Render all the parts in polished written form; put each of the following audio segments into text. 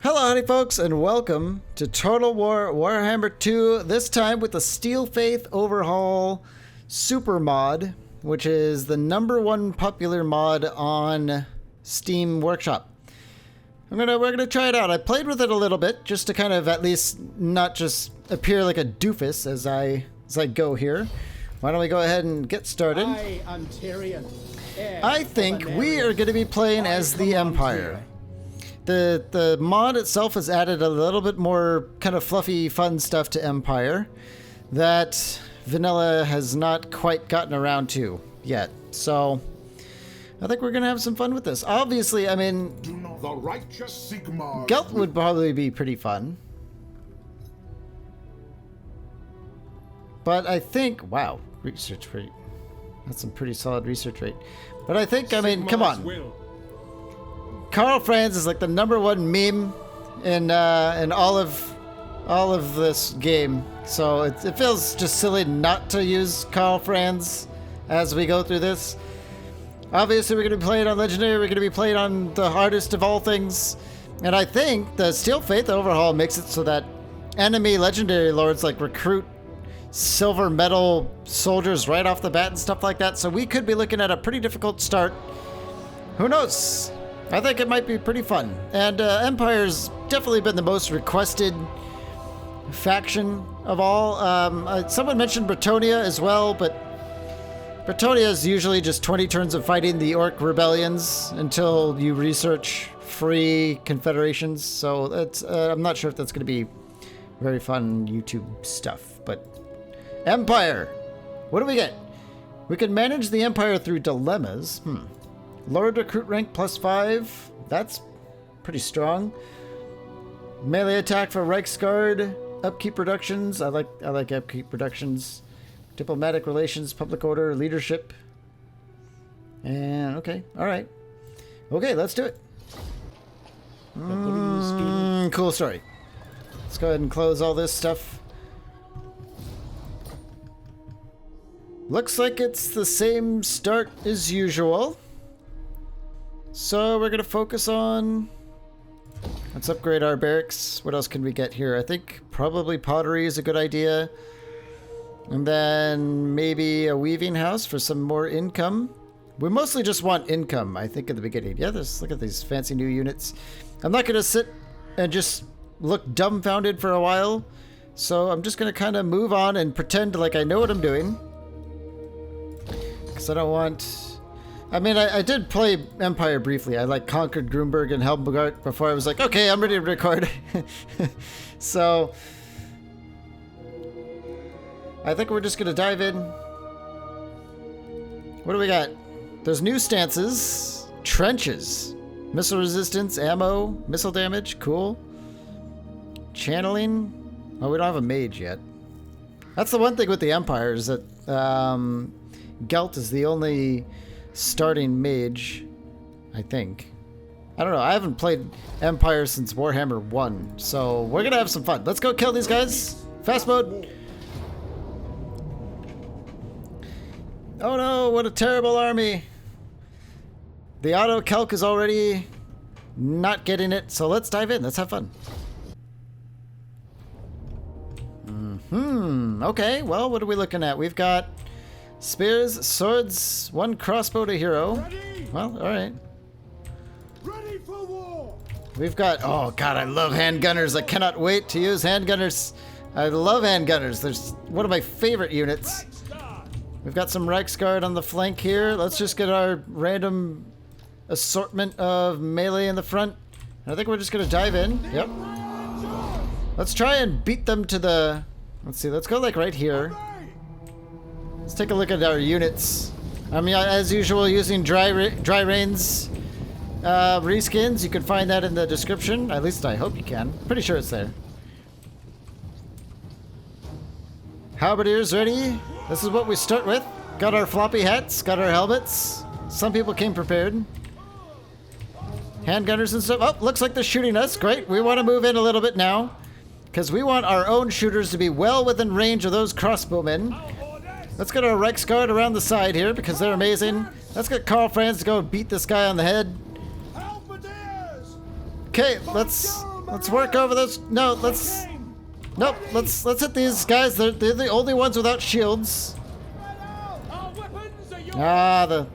Hello howdy folks, and welcome to Total War Warhammer 2, this time with the Steel Faith Overhaul Super Mod, which is the #1 popular mod on Steam Workshop. We're gonna try it out. I played with it a little bit, just to kind of at least not just appear like a doofus as I go here. Why don't we go ahead and get started? I think we are going to be playing as the Empire. The mod itself has added a little bit more kind of fluffy, fun stuff to Empire that Vanilla has not quite gotten around to yet. So I think we're going to have some fun with this. Obviously, I mean, Gelt would probably be pretty fun. But I think, wow, research rate. That's some pretty solid research rate. But I think, I mean, come on. Karl Franz is like the #1 meme in all of this game, so it feels just silly not to use Karl Franz as we go through this. Obviously, we're going to be playing on Legendary. We're going to be playing on the hardest of all things, and I think the Steel Faith Overhaul makes it so that enemy Legendary Lords like recruit silver metal soldiers right off the bat and stuff like that. So we could be looking at a pretty difficult start. Who knows? I think it might be pretty fun. And Empire's definitely been the most requested faction of all. Someone mentioned Bretonnia as well, but Bretonnia is usually just 20 turns of fighting the Orc rebellions until you research free confederations. So it's, I'm not sure if that's going to be very fun YouTube stuff, but Empire. What do we get? We can manage the Empire through dilemmas. Lowered recruit rank +5. That's pretty strong. Melee attack for Reichsguard. Upkeep reductions. I like upkeep reductions. Diplomatic relations, public order, leadership. And okay, all right. Okay, let's do it. Cool story. Let's go ahead and close all this stuff. Looks like it's the same start as usual. So we're going to focus on... Let's upgrade our barracks. What else can we get here? I think probably pottery is a good idea. And then maybe a weaving house for some more income. We mostly just want income, I think, at the beginning. Yeah, look at these fancy new units. I'm not going to sit and just look dumbfounded for a while. So I'm just going to kind of move on and pretend like I know what I'm doing. Because I don't want... I mean, I did play Empire briefly. I like conquered Grunberg and Helmgart before I was like, okay, I'm ready to record. So I think we're just going to dive in. What do we got? There's new stances. Trenches. Missile resistance, ammo, missile damage. Cool. Channeling. Oh, we don't have a mage yet. That's the one thing with the Empire is that Gelt is the only starting mage, I think. I don't know. I haven't played Empire since Warhammer 1, so we're gonna have some fun. Let's go kill these guys. Fast mode. Oh no, what a terrible army. The auto calc is already not getting it, so let's dive in. Let's have fun. Okay, well, what are we looking at? We've got spears, swords, 1 crossbow to hero. Ready. Well, alright. Ready for war. We've got, oh god, I love handgunners. I cannot wait to use handgunners. I love handgunners. There's one of my favorite units. We've got some Reichsguard on the flank here. Let's just get our random assortment of melee in the front. I think we're just gonna dive in. Yep. Let's try and beat them to the... Let's see, let's go like right here. Let's take a look at our units. I mean, as usual, using Dry Rain's reskins. You can find that in the description. At least I hope you can. Pretty sure it's there. Halberdiers ready. This is what we start with. Got our floppy hats. Got our helmets. Some people came prepared. Handgunners and stuff. Oh, looks like they're shooting us. Great. We want to move in a little bit now, because we want our own shooters to be well within range of those crossbowmen. Let's get our Reichsguard around the side here because they're amazing. Let's get Karl Franz to go and beat this guy on the head. Okay, let's Let's work over those. No, let's. Nope. Let's hit these guys. They're the only ones without shields. Ah, the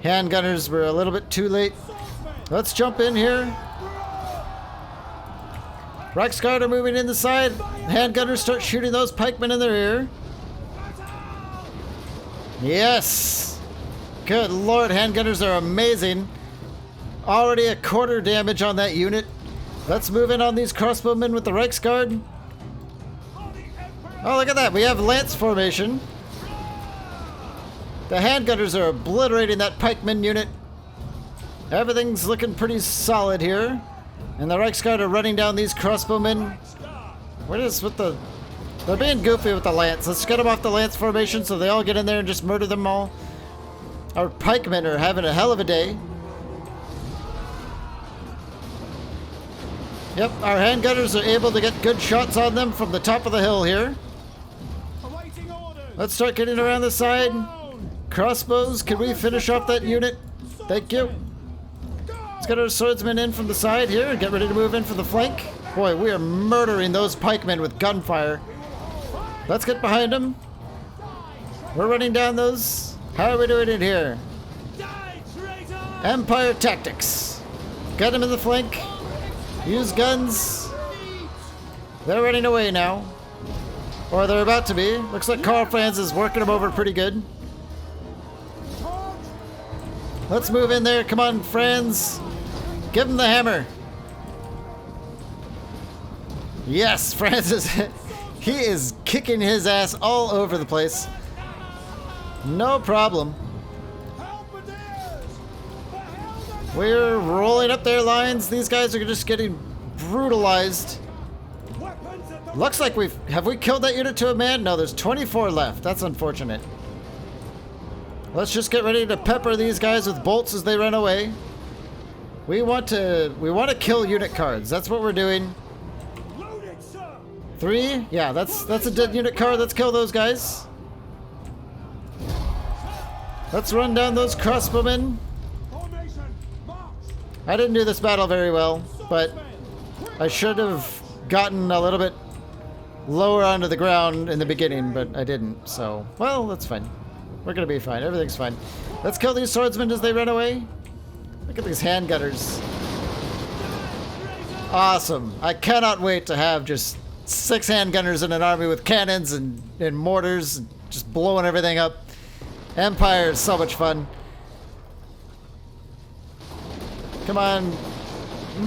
handgunners were a little bit too late. Let's jump in here. Reichsguard are moving in the side. Handgunners start shooting those pikemen in their ear. Yes. Good lord, handgunners are amazing. Already a quarter damage on that unit. Let's move in on these crossbowmen with the Reichsguard. Oh, look at that. We have lance formation. The handgunners are obliterating that pikeman unit. Everything's looking pretty solid here. And the Reichsguard are running down these crossbowmen. What is with the... They're being goofy with the lance. Let's get them off the lance formation so they all get in there and just murder them all. Our pikemen are having a hell of a day. Yep, our handgunners are able to get good shots on them from the top of the hill here. Let's start getting around the side. Crossbows, can we finish off that unit? Thank you. Let's get our swordsmen in from the side here and get ready to move in for the flank. Boy, we are murdering those pikemen with gunfire. Let's get behind them. We're running down those. How are we doing it here? Empire tactics. Get them in the flank. Use guns. They're running away now. Or they're about to be. Looks like Karl Franz is working them over pretty good. Let's move in there. Come on, Franz. Give him the hammer. Yes, Franz is... he is kicking his ass all over the place. No problem. We're rolling up their lines. These guys are just getting brutalized. Looks like have we killed that unit to a man? No, there's 24 left. That's unfortunate. Let's just get ready to pepper these guys with bolts as they run away. We want to kill unit cards. That's what we're doing. 3? Yeah, that's a dead unit card. Let's kill those guys. Let's run down those crossbowmen. I didn't do this battle very well, but I should have gotten a little bit lower onto the ground in the beginning, but I didn't. So, well, that's fine. We're gonna be fine. Everything's fine. Let's kill these swordsmen as they run away. Look at these handgunners. Awesome. I cannot wait to have just 6 handgunners in an army with cannons and mortars, just blowing everything up. Empire is so much fun. Come on.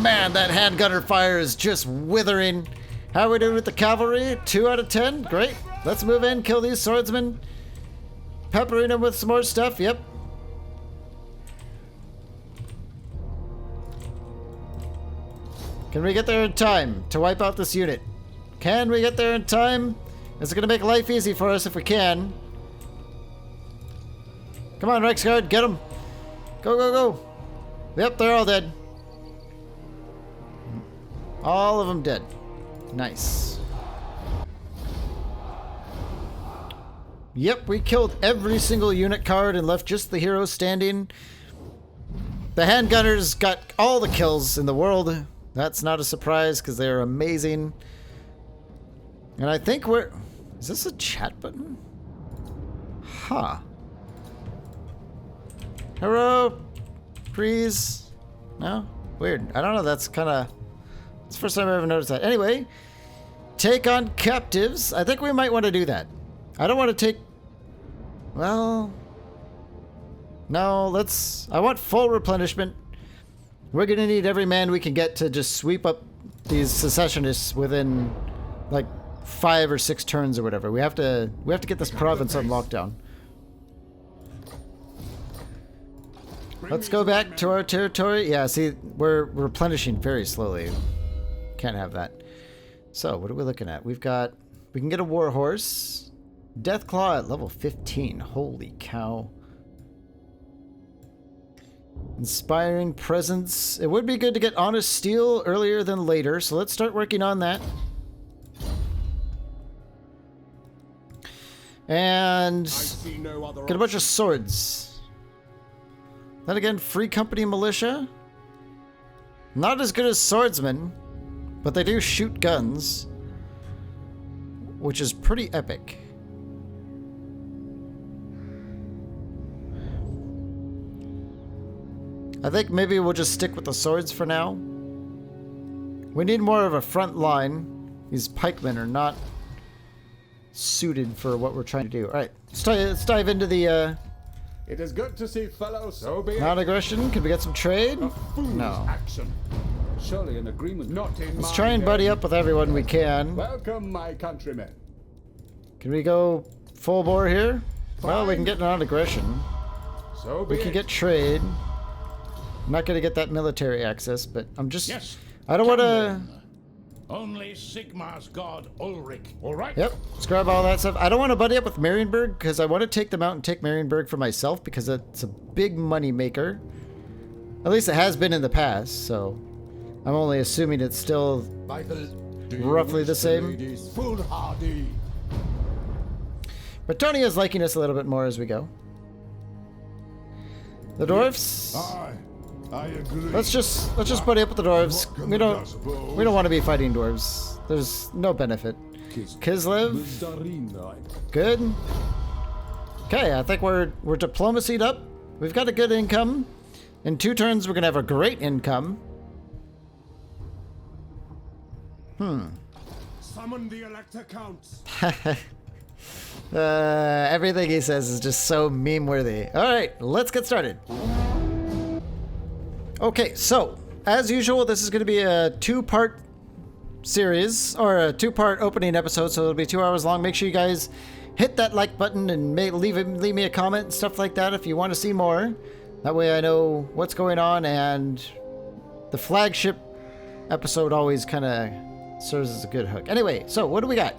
Man, that handgunner fire is just withering. How are we doing with the cavalry? 2 out of 10? Great. Let's move in, kill these swordsmen. Peppering them with some more stuff. Yep. Can we get there in time to wipe out this unit? Can we get there in time? It's going to make life easy for us if we can. Come on, Reichsguard, get them. Go, go, go. Yep, they're all dead. All of them dead. Nice. Yep, we killed every single unit card and left just the heroes standing. The handgunners got all the kills in the world. That's not a surprise because they're amazing. And I think we're... Is this a chat button? Huh. Hello? Please? No? Weird. I don't know. That's kind of... It's the first time I ever noticed that. Anyway, take on captives. I think we might want to do that. I don't want to take... Well... No, let's... I want full replenishment. We're going to need every man we can get to just sweep up these secessionists within, like, 5 or 6 turns or whatever. We have to get this province on lockdown. Let's go back to our territory. Yeah, see, we're replenishing very slowly. Can't have that. So, what are we looking at? We can get a war horse. Deathclaw at level 15. Holy cow. Inspiring presence. It would be good to get honest steel earlier than later, so let's start working on that. And get a bunch of swords. Then again, free company militia. Not as good as swordsmen, but they do shoot guns, which is pretty epic. I think maybe we'll just stick with the swords for now. We need more of a front line. These pikemen are not suited for what we're trying to do. Alright, let's dive into the It is good to see fellows. So be it. non-aggression. Can we get some trade? No. Action. Surely an agreement. Not in Let's my try and buddy up with everyone we can. Welcome, my countrymen. Can we go full bore here? Well, we can get non-aggression. So be We can it. get trade. I'm not going to get that military access, but I'm just... Yes. I don't want to... Only Sigmar's god Ulrich. All right. Yep, let's grab all that stuff. I don't want to buddy up with Marienburg because I want to take them out and take Marienburg for myself because it's a big money maker. At least it has been in the past, so I'm only assuming it's still roughly the same. Foolhardy. Bretonnia is liking us a little bit more as we go. The Dwarfs. I agree. Let's just buddy up with the Dwarves. We don't want to be fighting Dwarves. There's no benefit. Kislev. Good. Okay, I think we're diplomacied up. We've got a good income. In 2 turns, we're gonna have a great income. Summon the Elector Counts. Everything he says is just so meme-worthy. All right, let's get started. Okay, so as usual, this is going to be a 2-part series or a 2-part opening episode, so it'll be 2 hours long. Make sure you guys hit that like button and leave me a comment and stuff like that if you want to see more. That way I know what's going on, and the flagship episode always kind of serves as a good hook. Anyway, so what do we got?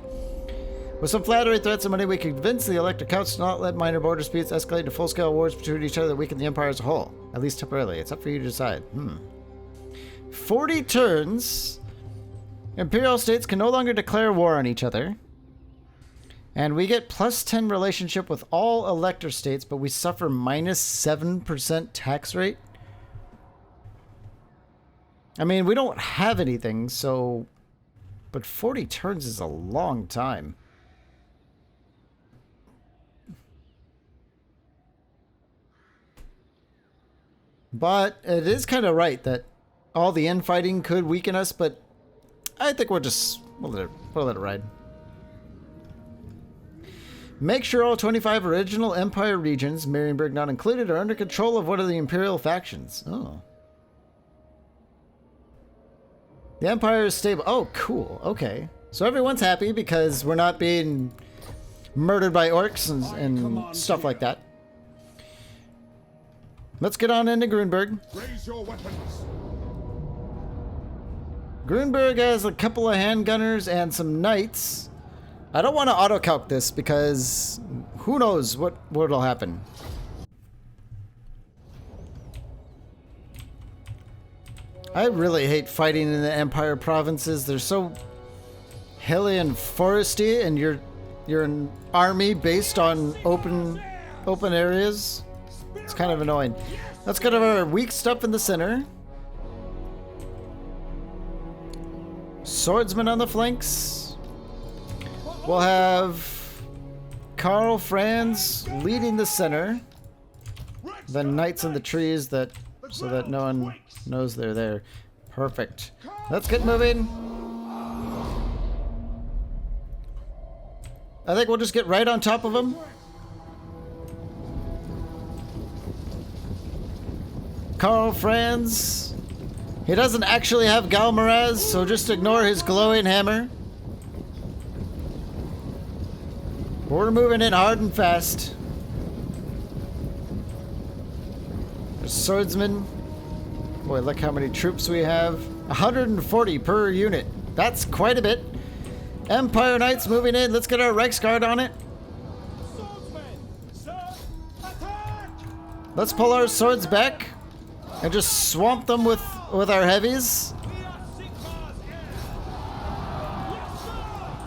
With some flattery, threats, and money, we convince the Elector Counts to not let minor border disputes escalate to full-scale wars between each other that weaken the Empire as a whole. At least temporarily. It's up for you to decide. 40 turns. Imperial states can no longer declare war on each other. And we get +10 relationship with all Elector states, but we suffer -7% tax rate. I mean, we don't have anything, so... But 40 turns is a long time. But it is kind of right that all the infighting could weaken us, but I think we'll let it ride. Make sure all 25 original Empire regions, Marienburg not included, are under control of one of the Imperial factions. Oh. The Empire is stable. Oh, cool. Okay. So everyone's happy because we're not being murdered by orcs and stuff like that. Let's get on into Grunberg. Raise your weapons. Grunberg has a couple of handgunners and some knights. I don't want to auto-calc this because who knows what'll happen. I really hate fighting in the Empire provinces. They're so hilly and foresty, and you're an army based on open areas. It's kind of annoying. Let's get our weak stuff in the center. Swordsmen on the flanks. We'll have Karl Franz leading the center. The knights in the trees so that no one knows they're there. Perfect. Let's get moving. I think we'll just get right on top of them. Karl Franz. He doesn't actually have Galmaraz, so just ignore his glowing hammer. We're moving in hard and fast. There's swordsmen. Boy, look how many troops we have. 140 per unit. That's quite a bit. Empire Knights moving in. Let's get our Reichsguard on it. Let's pull our swords back and just swamp them with our heavies.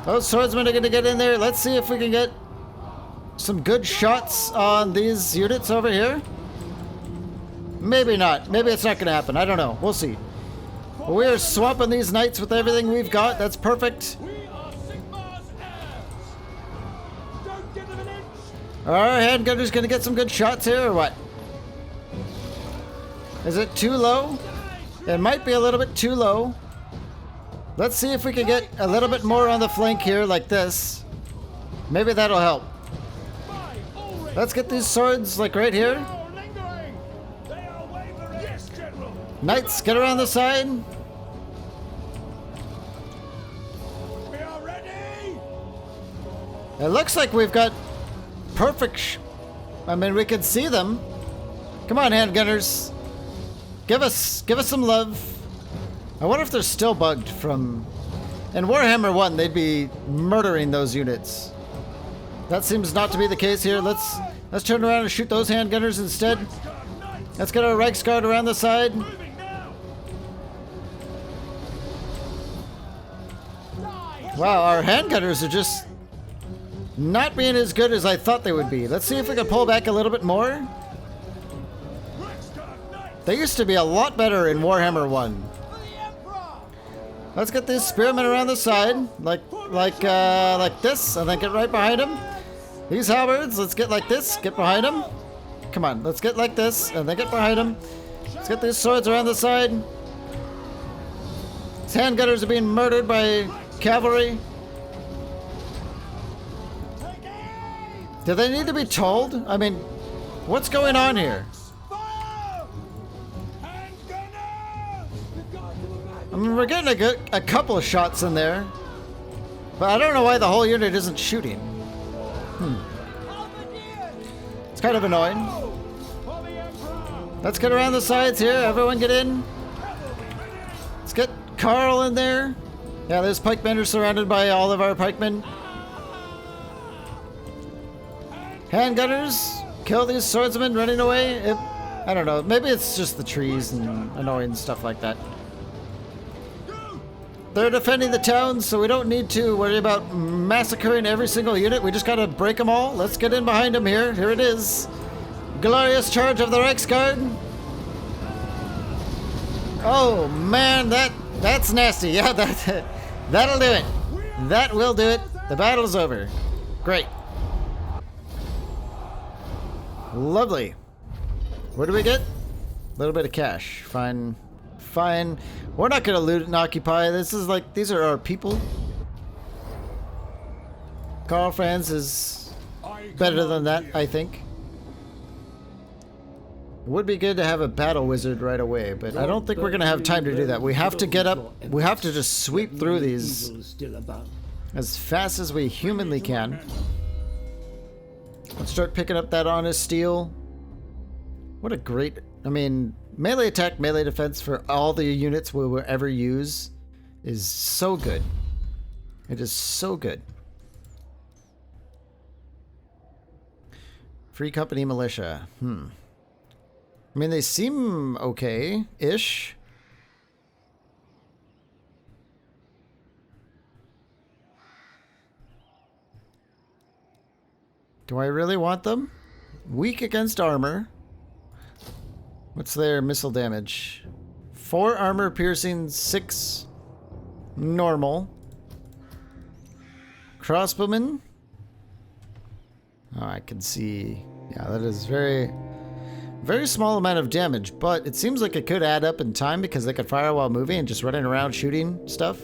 Those swordsmen are going to get in there. Let's see if we can get some good shots on these units over here. Maybe not. Maybe it's not going to happen. I don't know. We'll see. We are swapping these knights with everything we've got. That's perfect. We are Sigmar's heirs. Don't give them an inch. Our handgunner's gonna get some good shots here, or what? Is it too low? It might be a little bit too low. Let's see if we can get a little bit more on the flank here, like this. Maybe that'll help. Let's get these swords, like right here. Yes, General. Knights, get around the side. We are ready. It looks like we've got perfect. I mean, we can see them. Come on, handgunners. Give us some love. I wonder if they're still bugged from. In Warhammer 1, they'd be murdering those units. That seems not to be the case here. Let's turn around and shoot those handgunners instead. Let's get our Reichsguard around the side. Wow, our handgunners are just not being as good as I thought they would be. Let's see if we can pull back a little bit more. They used to be a lot better in Warhammer 1. Let's get these spearmen around the side, like this, and then get right behind them. These halberds, let's get like this, get behind them. Come on, let's get like this, and then get behind them. Let's get these swords around the side. These handgunners are being murdered by cavalry. Do they need to be told? I mean, what's going on here? I mean, we're getting a couple of shots in there, but I don't know why the whole unit isn't shooting. It's kind of annoying. Let's get around the sides here. Everyone get in. Let's get Carl in there. Yeah, there's pikemen are surrounded by all of our pikemen. Handgunners, kill these swordsmen running away. I don't know. Maybe it's just the trees and annoying stuff like that. They're defending the town, so we don't need to worry about massacring every single unit. We just gotta break them all. Let's get in behind them here. Here it is. Glorious charge of the Reichsguard. Oh man, that's nasty. Yeah, that'll do it. That will do it. The battle's over. Great. Lovely. What do we get? A little bit of cash. Fine. Fine. We're not gonna loot and occupy. This is like, these are our people. Karl Franz is better than that, I think. Would be good to have a battle wizard right away, but I don't think we're gonna have time to do that. We have to get up, we have to just sweep through these as fast as we humanly can. Let's start picking up that honest steel. What a great, I mean, melee attack, melee defense for all the units we will ever use is so good. It is so good. Free Company Militia. I mean, they seem okay-ish. Do I really want them? Weak against armor. What's their missile damage? 4 armor piercing, 6 normal. Crossbowmen. Oh, I can see. Yeah, that is very small amount of damage, but it seems like it could add up in time because they could fire while moving and just running around shooting stuff.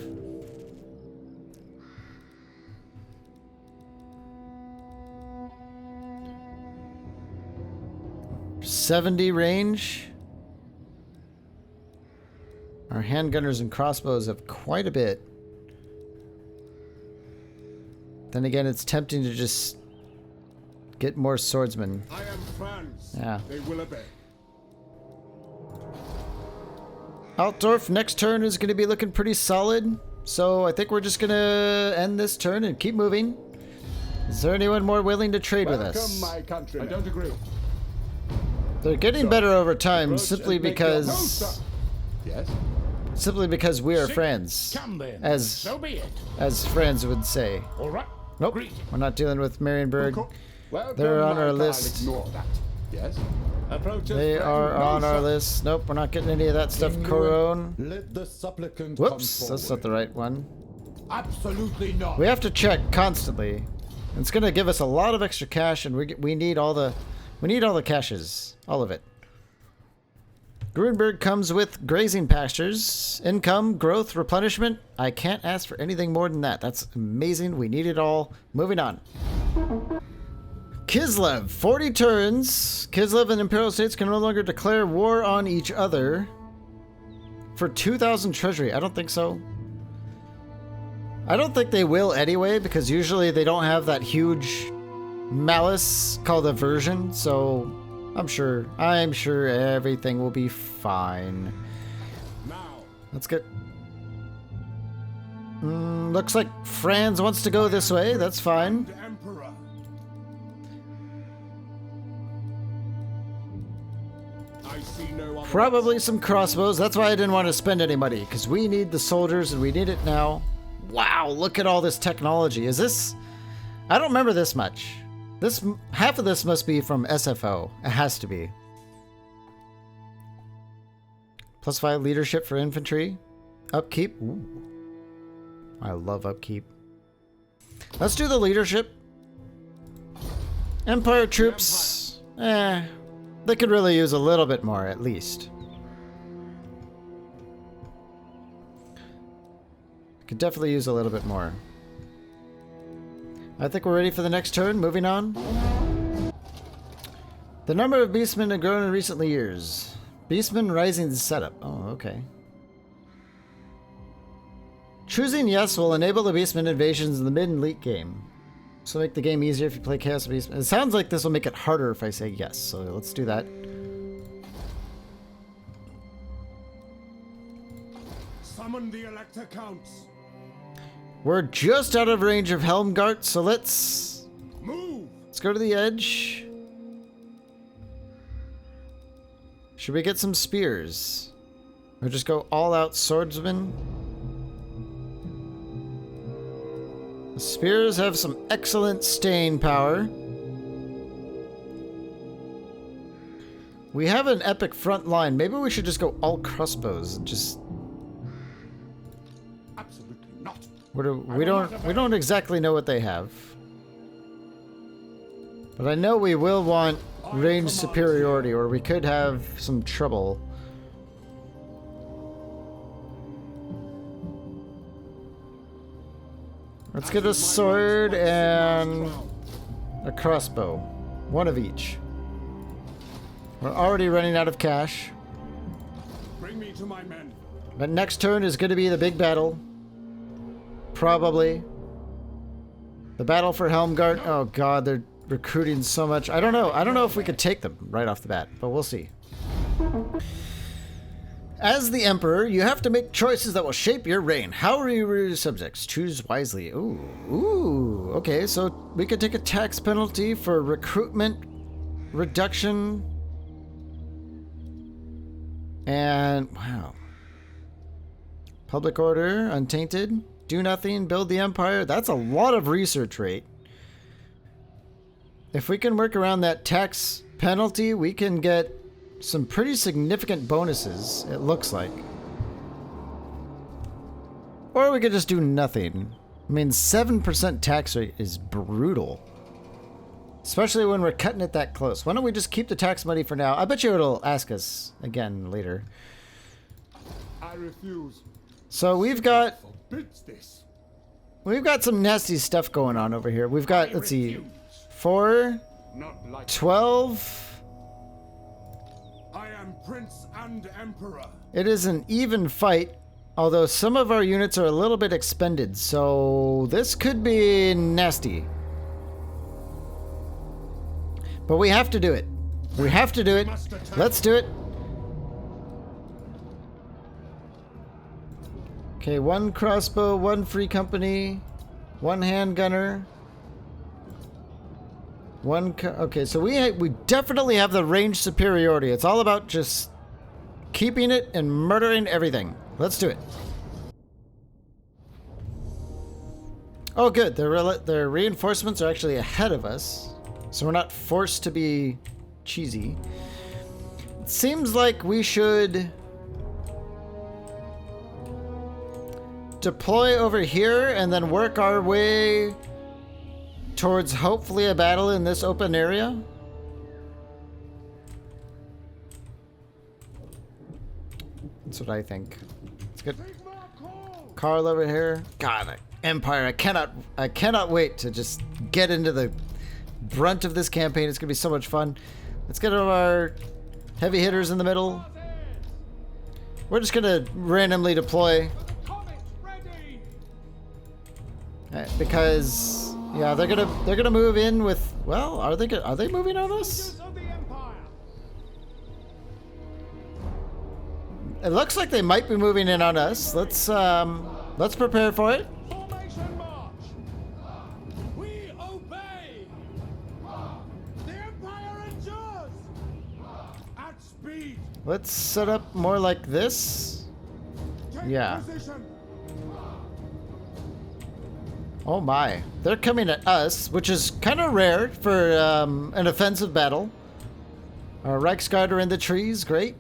.70 range. Our handgunners and crossbows have quite a bit. Then again, it's tempting to just get more swordsmen. I am France. Yeah. They will obey. Altdorf next turn is going to be looking pretty solid. So I think we're just going to end this turn and keep moving. Is there anyone more willing to trade with us? My countrymen. I don't agree. They're getting better over time simply because Yes. we are friends. Come then. As be it. friends would say. All right. Nope. Greetings. We're not dealing with Marienburg. Welcome, They're on my our I'll list. ignore that. Yes. Approach us, They friend. are No, on our sir. list. Nope, we're not getting any of that stuff, Corone. Let the supplicant Whoops, come that's not the right one. Absolutely not. We have to check constantly. It's gonna give us a lot of extra cash, and we need all the caches, all of it. Grunberg comes with grazing pastures, income, growth, replenishment. I can't ask for anything more than that. That's amazing. We need it all. Moving on. Kislev, 40 turns. Kislev and Imperial States can no longer declare war on each other for 2,000 treasury. I don't think so. I don't think they will anyway, because usually they don't have that huge malice called aversion, so I'm sure everything will be fine. Now, Let's get... looks like Franz wants to go this way. That's fine. the Emperor. I see no other. Probably some crossbows. That's why I didn't want to spend any money, because we need the soldiers and we need it now. Wow, look at all this technology. Is this... I don't remember this much. Half of this must be from SFO. It has to be. +5 leadership for infantry. Upkeep. Ooh. I love upkeep. Let's do the leadership. Empire troops. They could really use a little bit more, at least. Could definitely use a little bit more. I think we're ready for the next turn. Moving on. The number of Beastmen have grown in recent years. Beastmen Rising setup. Oh, okay. Choosing yes will enable the Beastmen invasions in the mid and late game. So make the game easier if you play Chaos Beastmen. It sounds like this will make it harder if I say yes. So let's do that. Summon the Elector Counts. We're just out of range of Helmgart, so let's Move. go to the edge. Should we get some spears? Or just go all out swordsman? The spears have some excellent staying power. We have an epic front line. Maybe we should just go all crossbows and just... Absolutely not. We don't exactly know what they have. But I know we will want range superiority, or we could have some trouble. Let's get a sword and a crossbow. One of each. We're already running out of cash. Bring me to my men. But next turn is going to be the big battle. Probably. The battle for Helmgart. Oh god, they're recruiting so much. I don't know. I don't know if we could take them right off the bat, but we'll see. As the Emperor, you have to make choices that will shape your reign. How are you your subjects? Choose wisely. Ooh. Okay, so we could take a tax penalty for recruitment reduction. And, wow. Public order, untainted. Do nothing, build the empire. That's a lot of research rate. If we can work around that tax penalty, we can get some pretty significant bonuses, it looks like. Or we could just do nothing. I mean, 7% tax rate is brutal. Especially when we're cutting it that close. Why don't we just keep the tax money for now? I bet you it'll ask us again later. I refuse. So we've got Forbids this. some nasty stuff going on over here. We've got, let's see, 4, Not like 12. I am Prince and Emperor. It is an even fight, although some of our units are a little bit expended, so this could be nasty. But we have to do it. We have to do it. Let's do it. Okay, 1 crossbow, 1 free company, 1 handgunner. Okay, so we definitely have the range superiority. It's all about just keeping it and murdering everything. Let's do it. Oh, good. Their reinforcements are actually ahead of us, so we're not forced to be cheesy. It seems like we should deploy over here and then work our way towards hopefully a battle in this open area. That's what I think. Let's get Carl over here. God, Empire! I cannot wait to just get into the brunt of this campaign. It's gonna be so much fun. Let's get our heavy hitters in the middle. We're just gonna randomly deploy because yeah, they're gonna move in with. Well, are they moving on us? It looks like they might be moving in on us. Let's prepare for it. Formation march. We obey. The Empire endures. At speed. Let's set up more like this. Take Yeah. position. Oh my. They're coming at us, which is kind of rare for an offensive battle. Our Reichsguard are in the trees. Great.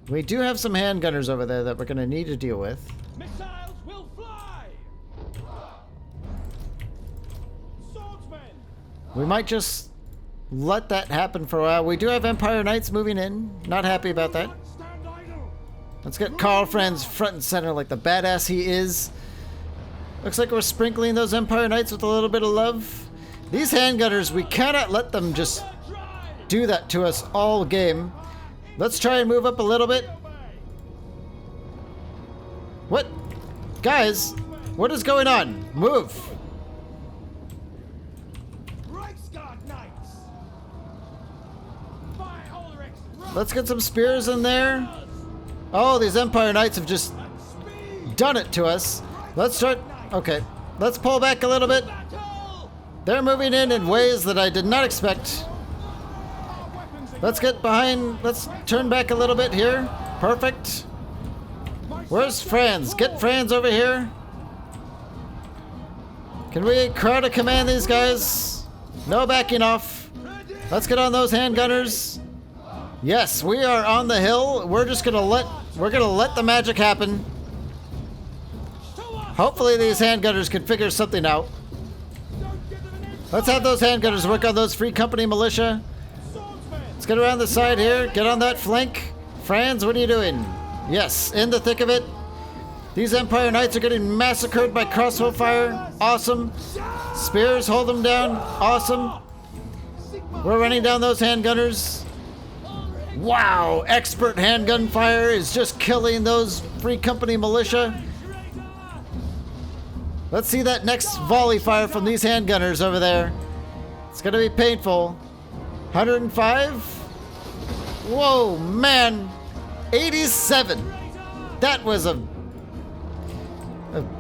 We do have some handgunners over there that we're going to need to deal with. Missiles will fly. Swordsmen. We might just let that happen for a while. We do have Empire Knights moving in. Not happy about that. Stand idle. Let's get Carl Franz front and center like the badass he is. Looks like we're sprinkling those Empire Knights with a little bit of love. These handgunners, we cannot let them just do that to us all game. Let's try and move up a little bit. What? Guys, what is going on? Move. Reichsguard Knights. Fire Ulrichs. Let's get some spears in there. Oh, these Empire Knights have just done it to us. Let's start. Okay, let's pull back a little bit. Battle. They're moving in ways that I did not expect. Let's get behind. Let's turn back a little bit here. Perfect. Where's Franz? Get Franz over here. Can we crowd a command these guys? No backing off. Let's get on those handgunners. Yes, we are on the hill. We're gonna let the magic happen. Hopefully these handgunners can figure something out. Let's have those handgunners work on those Free Company militia. Let's get around the side here. Get on that flank. Franz, what are you doing? Yes, in the thick of it. These Empire Knights are getting massacred by crossbow fire. Awesome. Spears, hold them down. Awesome. We're running down those handgunners. Wow, expert handgun fire is just killing those Free Company militia. Let's see that next volley fire from these handgunners over there. It's gonna be painful. 105. Whoa, man. 87. That was a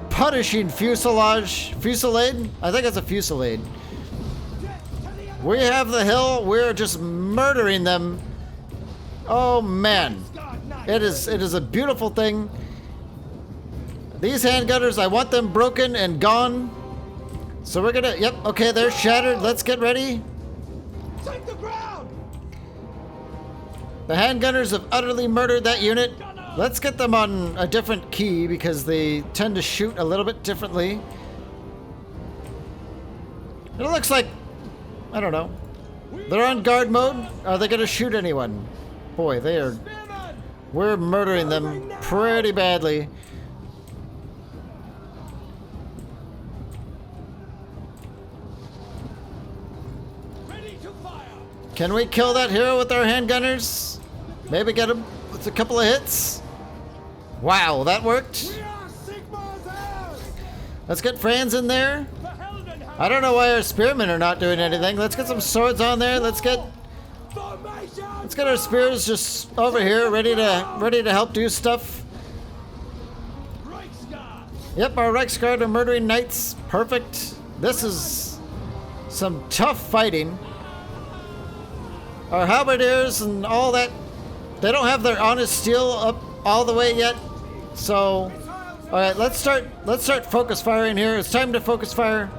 punishing fusillade. I think it's a fusillade. We have the hill. We're just murdering them. Oh man, it is a beautiful thing. These handgunners, I want them broken and gone. So we're gonna. Yep. Okay, they're shattered. Let's get ready. Take the ground. The handgunners have utterly murdered that unit. Let's get them on a different key because they tend to shoot a little bit differently. It looks like, I don't know. They're on guard mode. Are they gonna shoot anyone? Boy, they are. We're murdering them pretty badly. Ready to fire. Can we kill that hero with our handgunners? Maybe get him with a couple of hits. Wow, that worked. We are Sigmar's heirs. Let's get Franz in there. The Heldenhammer. I don't know why our spearmen are not doing anything. Let's get some swords on there. Let's get our spears just over here, ready to help do stuff. Reichsguard. Yep, our Reichsguard are murdering knights. Perfect. This is some tough fighting. Our halberdiers and all that, they don't have their honest steel up all the way yet. So, all right, let's start focus firing here. It's time to focus fire.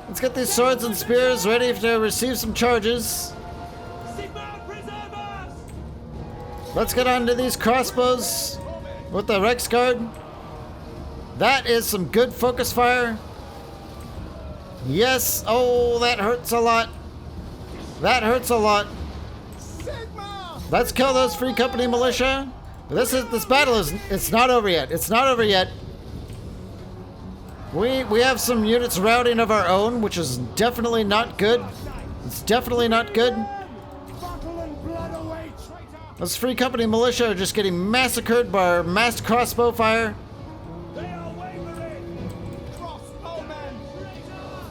Let's get these swords and spears ready to receive some charges. Let's get on to these crossbows with the Reiksguard. That is some good focus fire. Yes. Oh, that hurts a lot. That hurts a lot. Let's kill those Free Company militia. This battle is, it's not over yet. It's not over yet. We have some units routing of our own, which is definitely not good. It's definitely not good. Those Free Company militia are just getting massacred by our massed crossbow fire.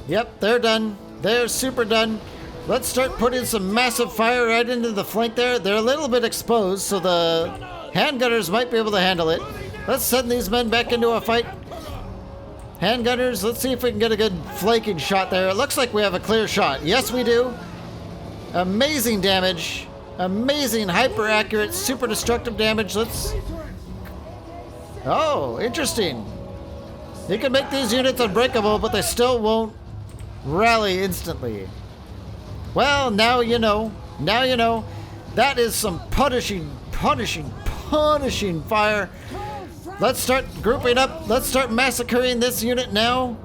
Yep, they're done. They're super done. Let's start putting some massive fire right into the flank there. They're a little bit exposed, so the handgunners might be able to handle it. Let's send these men back into a fight. Handgunners, let's see if we can get a good flanking shot there. It looks like we have a clear shot. Yes, we do. Amazing damage. Amazing, hyper accurate, super destructive damage. Let's... Oh, interesting. You can make these units unbreakable, but they still won't rally instantly. Well, now you know. Now you know. That is some punishing fire. Let's start grouping up. Let's start massacring this unit now.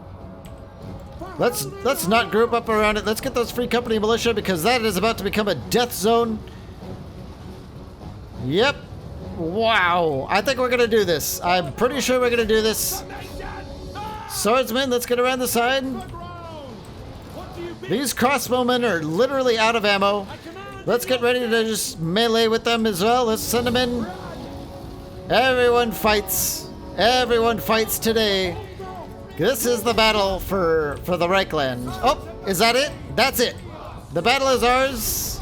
Let's not group up around it. Let's get those Free Company militia because that is about to become a death zone. Yep. Wow. I think we're going to do this. I'm pretty sure we're going to do this. Swordsmen, let's get around the side. These crossbowmen are literally out of ammo. Let's get ready to just melee with them as well. Let's send them in. Everyone fights. Everyone fights today. This is the battle for the Reichland. Oh, is that it? That's it. The battle is ours.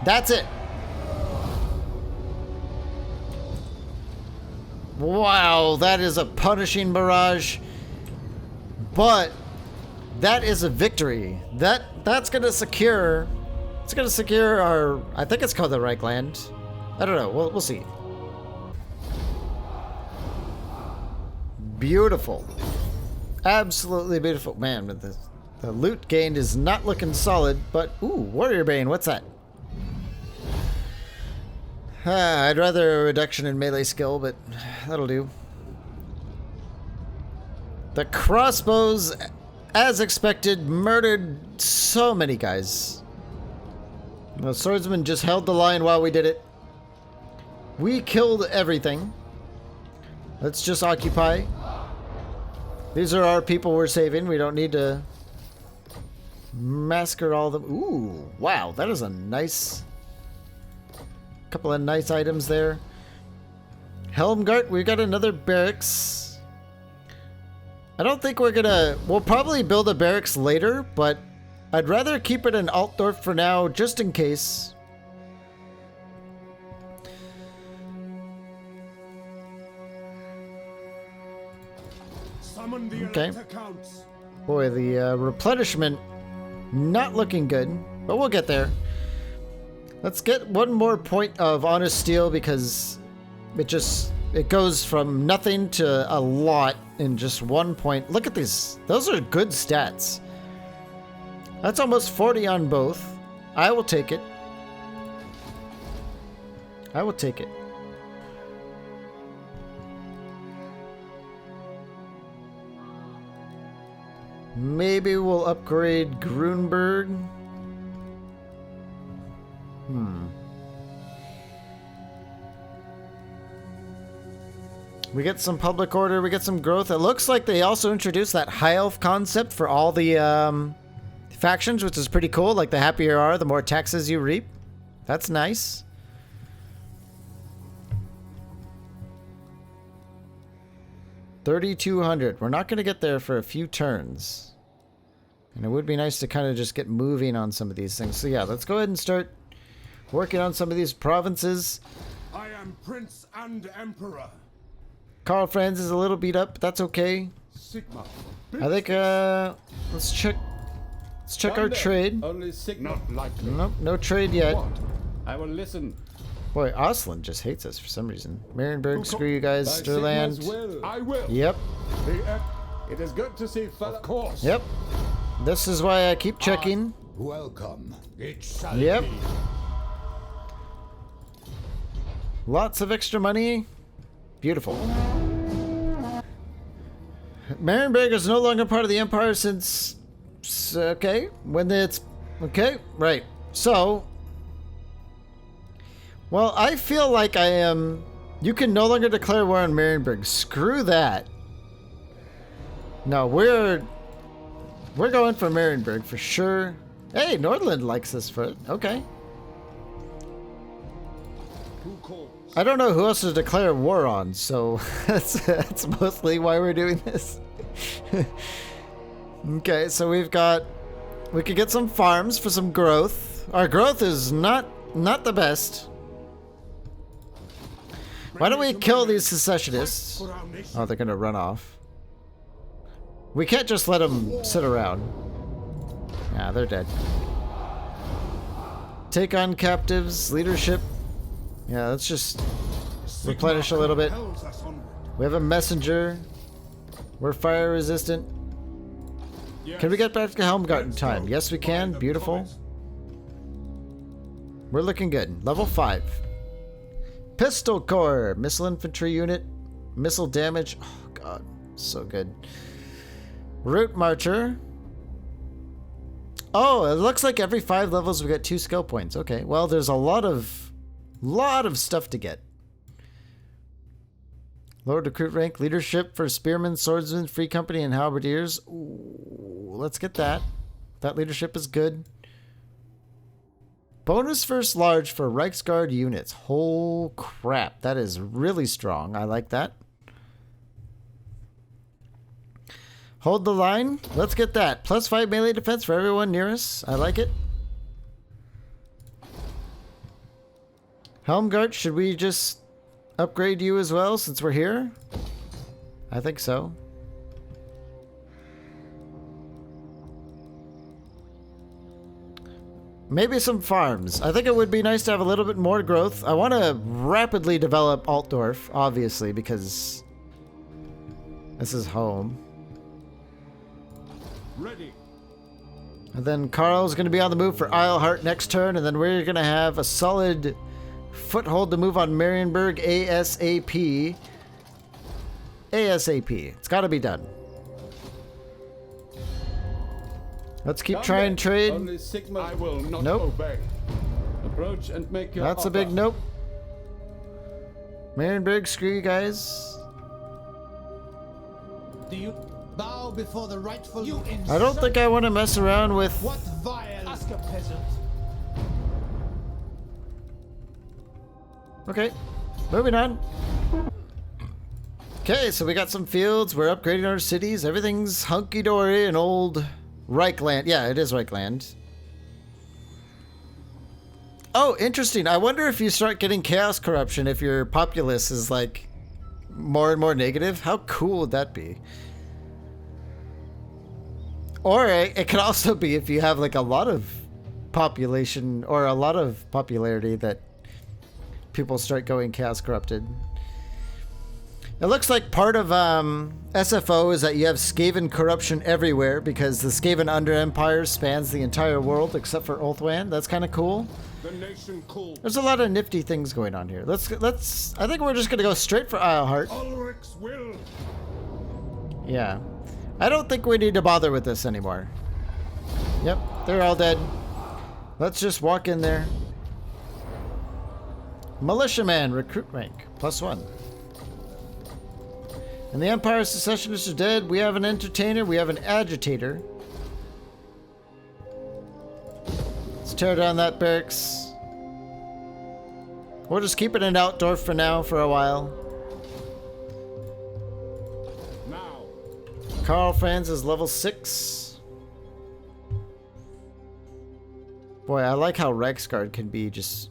That's it. Wow, that is a punishing barrage. But that is a victory. That's gonna secure. It's gonna secure our. I think it's called the Reichland. I don't know. We'll see. Beautiful, absolutely beautiful. Man, but the loot gained is not looking solid. But ooh, Warrior Bane. What's that? I'd rather a reduction in melee skill, but that'll do. The crossbows, as expected, murdered so many guys. The swordsman just held the line while we did it. We killed everything. Let's just occupy. These are our people we're saving. We don't need to massacre all of them. Ooh, wow, that is a nice... couple of nice items there. Helmgart, we got another barracks. I don't think we're gonna... We'll probably build a barracks later, but I'd rather keep it in Altdorf for now, just in case. Okay. Boy, the replenishment not looking good, but we'll get there. Let's get one more point of honest steel because it goes from nothing to a lot in just 1 point. Look at these. Those are good stats. That's almost 40 on both. I will take it. I will take it. Maybe we'll upgrade Grunberg. We get some public order, we get some growth. It looks like they also introduced that high elf concept for all the factions, which is pretty cool. Like the happier you are, the more taxes you reap. That's nice. $3,200. We're not going to get there for a few turns. And it would be nice to kind of just get moving on some of these things. So yeah, let's go ahead and start working on some of these provinces. I am Prince and Emperor. Karl Franz is a little beat up, but that's okay. Sigma. I think let's check our trade. Only Sigma. Not likely. Nope, no trade yet. What? I will listen. Boy, Osland just hates us for some reason. Marienburg, screw you guys. By Sturland. Sigma's will. I will. Yep. It is good to see fellow. Of course. Yep. This is why I keep checking. Welcome. It shall Yep. be. Lots of extra money. Beautiful. Marienburg is no longer part of the Empire since... Okay. When it's... Okay. Right. So... Well, I feel like I am... You can no longer declare war on Marienburg. Screw that. No, we're going for Marienburg for sure. Hey, Nordland likes this foot. Okay. Who calls? I don't know who else to declare war on, so that's mostly why we're doing this. Okay, so we could get some farms for some growth. Our growth is not the best. Why don't we kill these secessionists? For our nation. Oh, they're gonna run off. We can't just let them sit around. Yeah, they're dead. Take on captives, leadership. Yeah, let's just replenish a little bit. Compels us onward. We have a messenger. We're fire resistant. Yes. Can we get back to Helmgart in Let's time? go. Yes, we can. By the Beautiful. promise. We're looking good. Level 5. Pistol Corps. Missile infantry unit. Missile damage. Oh, God. So good. Route Marcher. Oh, it looks like every 5 levels we get 2 skill points. Okay. Well, there's a lot of stuff to get. Lower recruit rank. Leadership for spearmen, swordsmen, free company, and halberdiers. Ooh, let's get that. That leadership is good. Bonus first large for Reichsguard units. Oh crap, that is really strong. I like that. Hold the line. Let's get that. Plus 5 melee defense for everyone near us. I like it. Helmgart, should we just upgrade you as well since we're here? I think so. Maybe some farms. I think it would be nice to have a little bit more growth. I want to rapidly develop Altdorf, obviously, because this is home. Ready. And then Carl's going to be on the move for Isleheart next turn, and then we're going to have a solid foothold to move on Marienburg ASAP. ASAP. It's got to be done. Let's keep trying trade. Only Sigma. I will not Nope. obey. Approach and make your That's a offer. big nope. Marienburg, screw you guys. Do you bow before the rightful? You I don't think I want to mess around with... What vile? Ask a peasant. Okay, moving on. Okay, so we got some fields. We're upgrading our cities. Everything's hunky-dory in old Reichland. Yeah, it is Reichland. Oh, interesting. I wonder if you start getting chaos corruption if your populace is like more and more negative. How cool would that be? Or it could also be if you have like a lot of population or a lot of popularity that people start going chaos corrupted. It looks like part of SFO is that you have Skaven corruption everywhere because the Skaven Under Empire spans the entire world except for Ulthwan. That's kind of cool. The nation calls. There's a lot of nifty things going on here. Let's. I think we're just gonna go straight for Isleheart. Ulrich's will. Yeah. I don't think we need to bother with this anymore. Yep, they're all dead. Let's just walk in there. Militiaman, recruit rank, +1. And the Empire Secessionists are dead. We have an entertainer. We have an agitator. Let's tear down that barracks. We'll just keep it in Altdorf for now, for a while. Now. Karl Franz is level 6. Boy, I like how Reichsguard can be just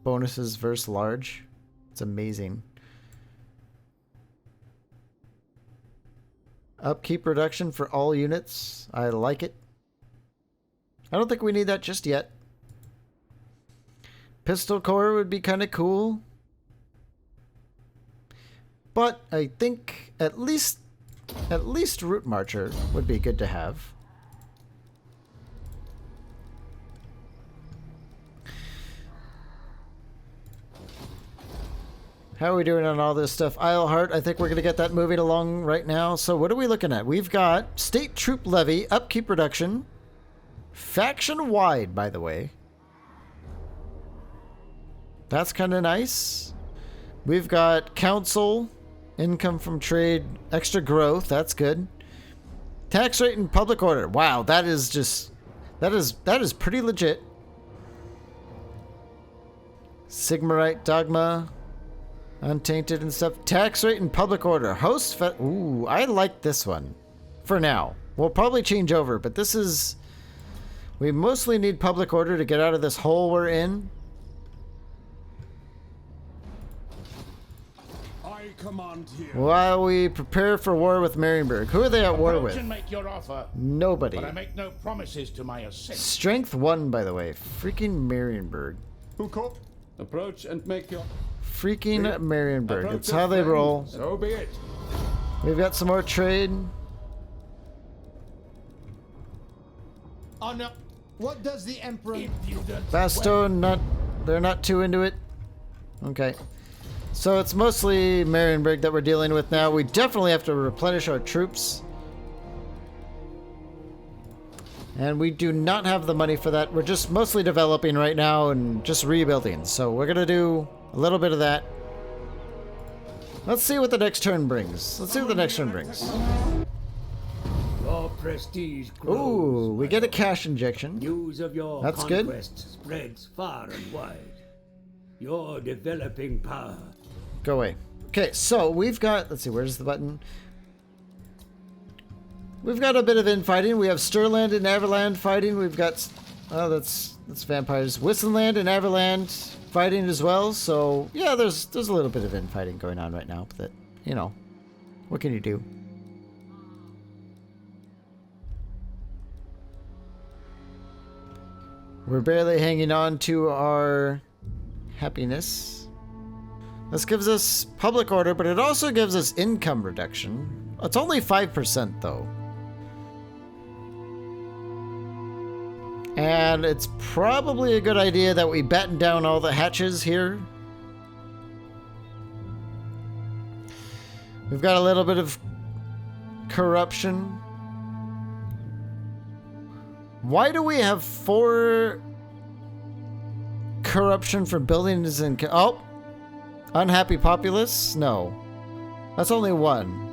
bonuses versus large. It's amazing. Upkeep reduction for all units. I like it. I don't think we need that just yet. Pistol Corps would be kind of cool. But I think at least Route Marcher would be good to have. How are we doing on all this stuff? Isleheart, I think we're going to get that moving along right now. So what are we looking at? We've got state troop levy, upkeep reduction, faction-wide, by the way. That's kind of nice. We've got council, income from trade, extra growth. That's good. Tax rate and public order. Wow, that is just... That is pretty legit. Sigmarite dogma. Untainted and stuff. Tax rate and public order. Host ooh, I like this one. For now. We'll probably change over, but this is... We mostly need public order to get out of this hole we're in. I command here. While we prepare for war with Marienburg. Who are they at war with? Make your offer, Nobody. but I make no promises to my assent. Strength 1, by the way. Freaking Marienburg. Who call? Approach and make your... Freaking Marienburg. Approach That's how they and roll. So be it. We've got some more trade. Oh no. What does the Emperor... Bastogne, they're not too into it. Okay. So it's mostly Marienburg that we're dealing with now. We definitely have to replenish our troops. And we do not have the money for that. We're just mostly developing right now and just rebuilding. So we're going to do a little bit of that. Let's see what the next turn brings. Let's see what the next turn brings. Your prestige grows. Ooh, we get a cash injection. News of your That's good. conquest spreads far and wide. You're developing power. Go away. Okay, so we've got... Let's see, where's the button? We've got a bit of infighting. We have Stirland and Averland fighting. We've got... Oh, that's vampires. Wissenland and Averland fighting as well. So, yeah, there's a little bit of infighting going on right now. But, you know, what can you do? We're barely hanging on to our happiness. This gives us public order, but it also gives us income reduction. It's only 5% though. And it's probably a good idea that we batten down all the hatches here. We've got a little bit of corruption. Why do we have 4 corruption for buildings and... Oh! Unhappy populace? No. That's only 1.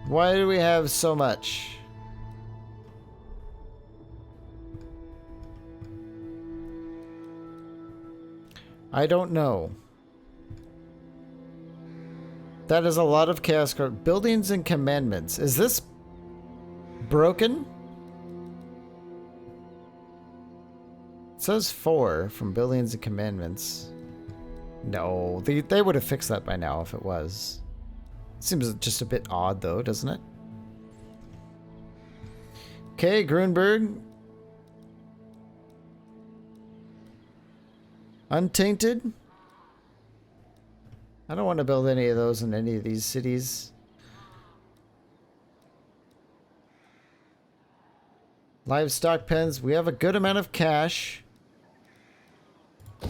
Why do we have so much? I don't know. That is a lot of chaos. Buildings and commandments. Is this broken? It says 4 from buildings and commandments. No, they would have fixed that by now if it was. Seems just a bit odd though, doesn't it? Okay, Grunberg. Untainted. I don't want to build any of those in any of these cities. Livestock pens. We have a good amount of cash.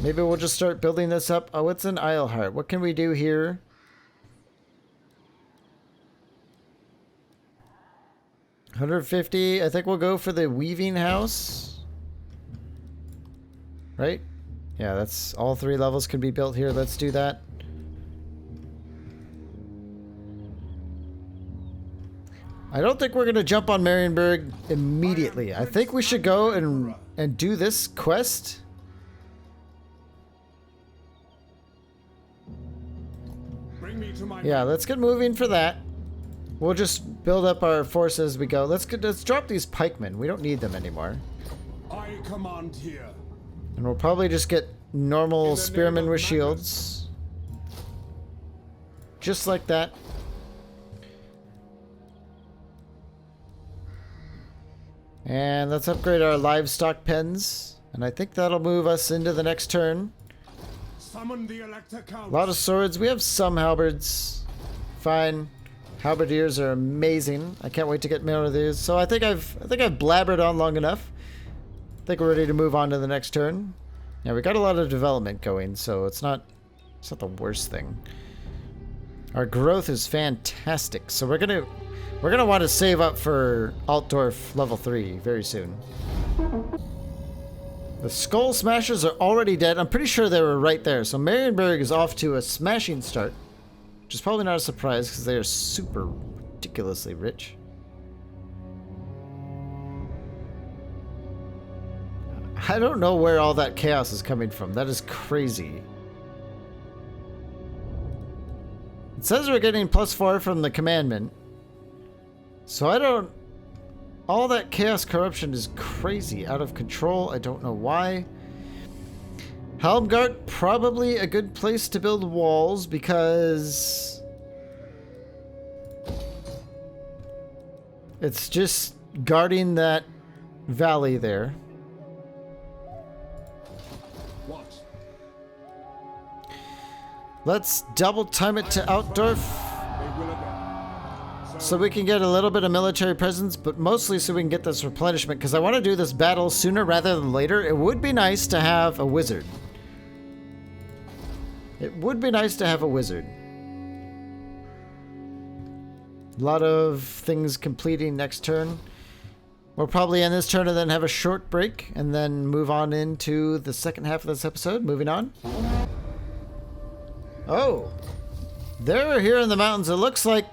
Maybe we'll just start building this up. Oh, it's an Isleheart. What can we do here? $150. I think we'll go for the weaving house. Right? Yeah, that's all 3 levels can be built here. Let's do that. I don't think we're going to jump on Marienburg immediately. I think we should go and do this quest. Bring me to my... Yeah, let's get moving for that. We'll just build up our force as we go. Let's drop these pikemen. We don't need them anymore. I command here. And we'll probably just get normal spearmen with shields. Just like that. And let's upgrade our livestock pens. And I think that'll move us into the next turn. Summon the Elector Count. A lot of swords. We have some halberds. Fine. Halberdiers are amazing. I can't wait to get more of these. So I think I've blabbered on long enough. I think we're ready to move on to the next turn. Yeah, we got a lot of development going, so it's not the worst thing. Our growth is fantastic, so we're gonna want to save up for Altdorf level 3 very soon. The Skull Smashers are already dead. I'm pretty sure they were right there. So Marienburg is off to a smashing start, which is probably not a surprise because they are super ridiculously rich. I don't know where all that chaos is coming from. That is crazy. It says we're getting +4 from the commandment. So I don't... All that chaos corruption is crazy, out of control. I don't know why. Helmgart, probably a good place to build walls because... it's just guarding that valley there. What? Let's double time it to Altdorf They will again. so we can get a little bit of military presence, but mostly so we can get this replenishment because I want to do this battle sooner rather than later. It would be nice to have a wizard. It would be nice to have a wizard. A lot of things completing next turn. We'll probably end this turn and then have a short break and then move on into the second half of this episode. Moving on. Oh, they're here in the mountains. It looks like,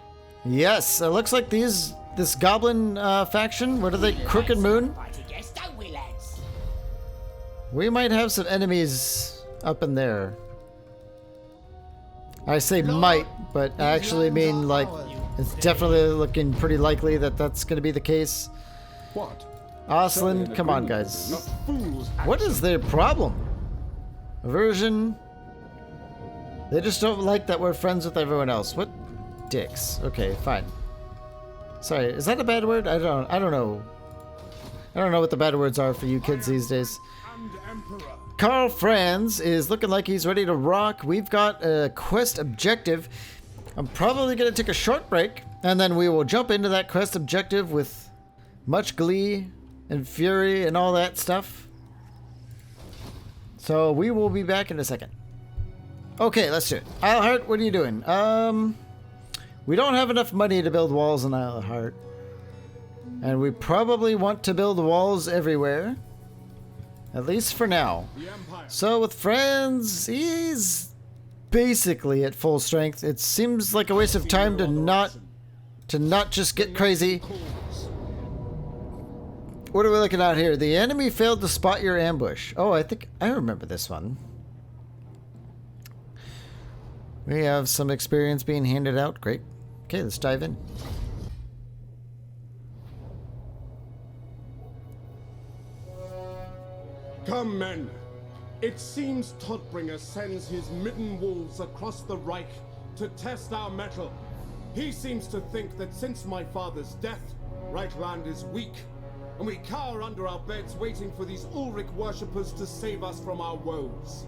yes, it looks like this goblin faction. What are they? Crooked Moon? We might have some enemies up in there. I say might, but I actually mean like it's definitely looking pretty likely that that's going to be the case. What? Oslin, come on, guys. What is their problem? Aversion. They just don't like that we're friends with everyone else. What dicks? Okay, fine. Sorry, is that a bad word? I don't know. I don't know what the bad words are for you kids these days. And Emperor. Karl Franz is looking like he's ready to rock. We've got a quest objective. I'm probably going to take a short break, and then we will jump into that quest objective with much glee and fury and all that stuff. So we will be back in a second. Okay, let's do it. Isleheart, what are you doing? We don't have enough money to build walls in Isleheart. And we probably want to build walls everywhere. At least for now. So with Franz, he's basically at full strength. It seems like a waste of time to not just get crazy. What are we looking at here? The enemy failed to spot your ambush. Oh, I think I remember this one. We have some experience being handed out. Great. Okay, let's dive in. Come, men. It seems Todbringer sends his midden wolves across the Reich to test our mettle. He seems to think that since my father's death, Reichland is weak, and we cower under our beds waiting for these Ulrich worshippers to save us from our woes.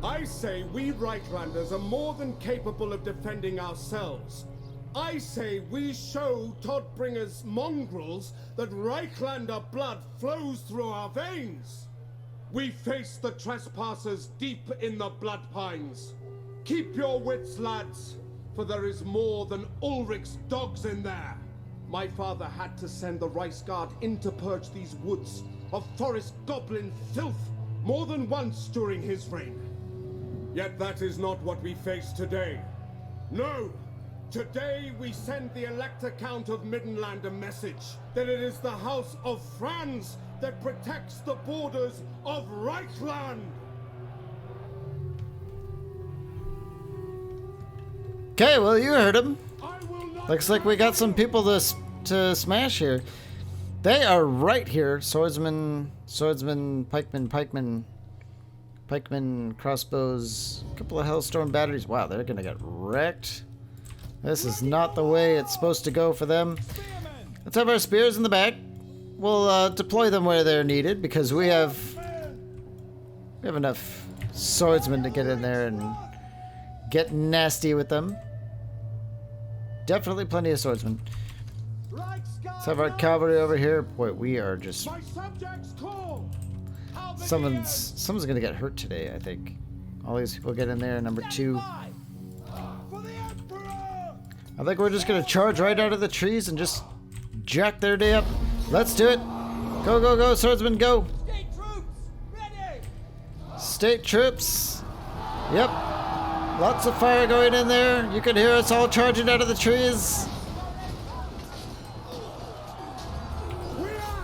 I say we Reichlanders are more than capable of defending ourselves. I say we show Todbringer's mongrels that Reichlander blood flows through our veins. We face the trespassers deep in the blood pines. Keep your wits, lads, for there is more than Ulrich's dogs in there. My father had to send the Reichsguard in to purge these woods of forest goblin filth more than once during his reign. Yet that is not what we face today. No! Today we send the Elector Count of Middenland a message that it is the House of Franz that protects the borders of Reichland! Okay, well, you heard him. Looks like we got some people to smash here. They are right here. Swordsman, pikemen, crossbows, a couple of Hellstorm batteries. Wow, they're gonna get wrecked. This is not the way it's supposed to go for them. Let's have our spears in the back. We'll deploy them where they're needed because we have enough swordsmen to get in there and get nasty with them. definitely plenty of swordsmen. Right, Let's have our cavalry over here. Boy, we are just... my subjects call. Someone's gonna get hurt today, I think. All these people get in there, number 2. For the Emperor! I think we're just gonna charge right out of the trees and just jack their day up. Let's do it. Go, go, go, swordsmen, go. State troops, ready! State troops. Yep. Lots of fire going in there. You can hear us all charging out of the trees.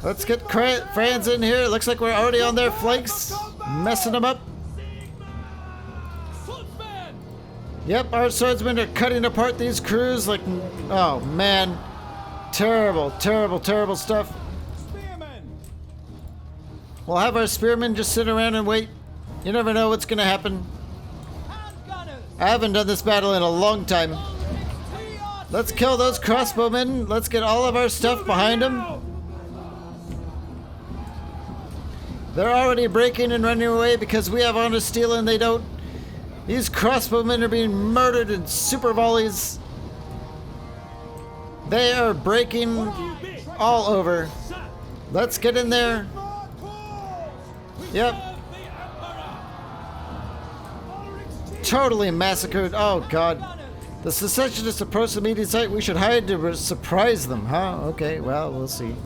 Let's get Franz in here. Looks like we're already on their flanks, messing them up. Swordsman! Yep, our swordsmen are cutting apart these crews like, oh man. Terrible, terrible, terrible stuff. Spearmen! We'll have our spearmen just sit around and wait. You never know what's gonna happen. Hand gunners! I haven't done this battle in a long time. Let's kill those crossbowmen. Let's get all of our stuff behind them. They're already breaking and running away because we have honest steel and they don't. These crossbowmen are being murdered in super volleys. They are breaking all over. Let's get in there. Yep. Totally massacred. Oh god. The secessionists approach the meeting site. We should hide to surprise them, huh? Okay, well, we'll see.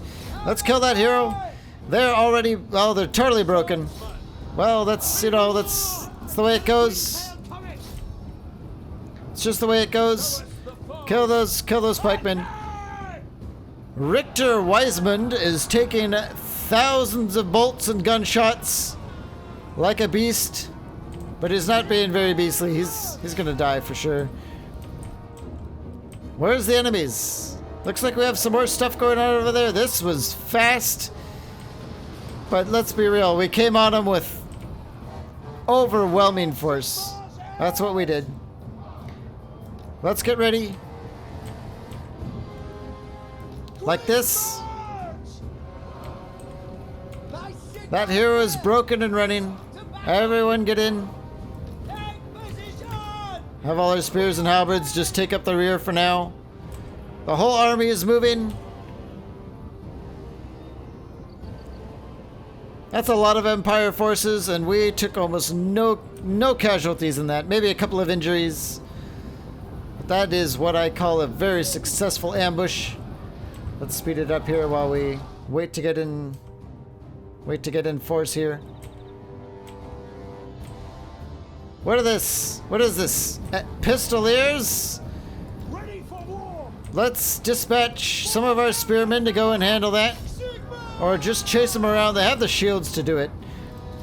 Let's kill that hero. They're already, well, they're totally broken. Well, that's, you know, that's the way it goes. It's just the way it goes. Kill those pikemen. Richter Wiseman is taking thousands of bolts and gunshots like a beast, but he's not being very beastly. He's gonna die for sure. Where's the enemies? Looks like we have some more stuff going on over there. This was fast. But let's be real, we came on them with overwhelming force. That's what we did. Let's get ready. Like this. That hero is broken and running. Everyone get in. Have all our spears and halberds just take up the rear for now. The whole army is moving. That's a lot of Empire forces, and we took almost no casualties in that. Maybe a couple of injuries. But that is what I call a very successful ambush. Let's speed it up here while we wait to get in force here. What are this? What is this? Pistoliers? Ready for war! Let's dispatch some of our spearmen to go and handle that. Or just chase them around. They have the shields to do it.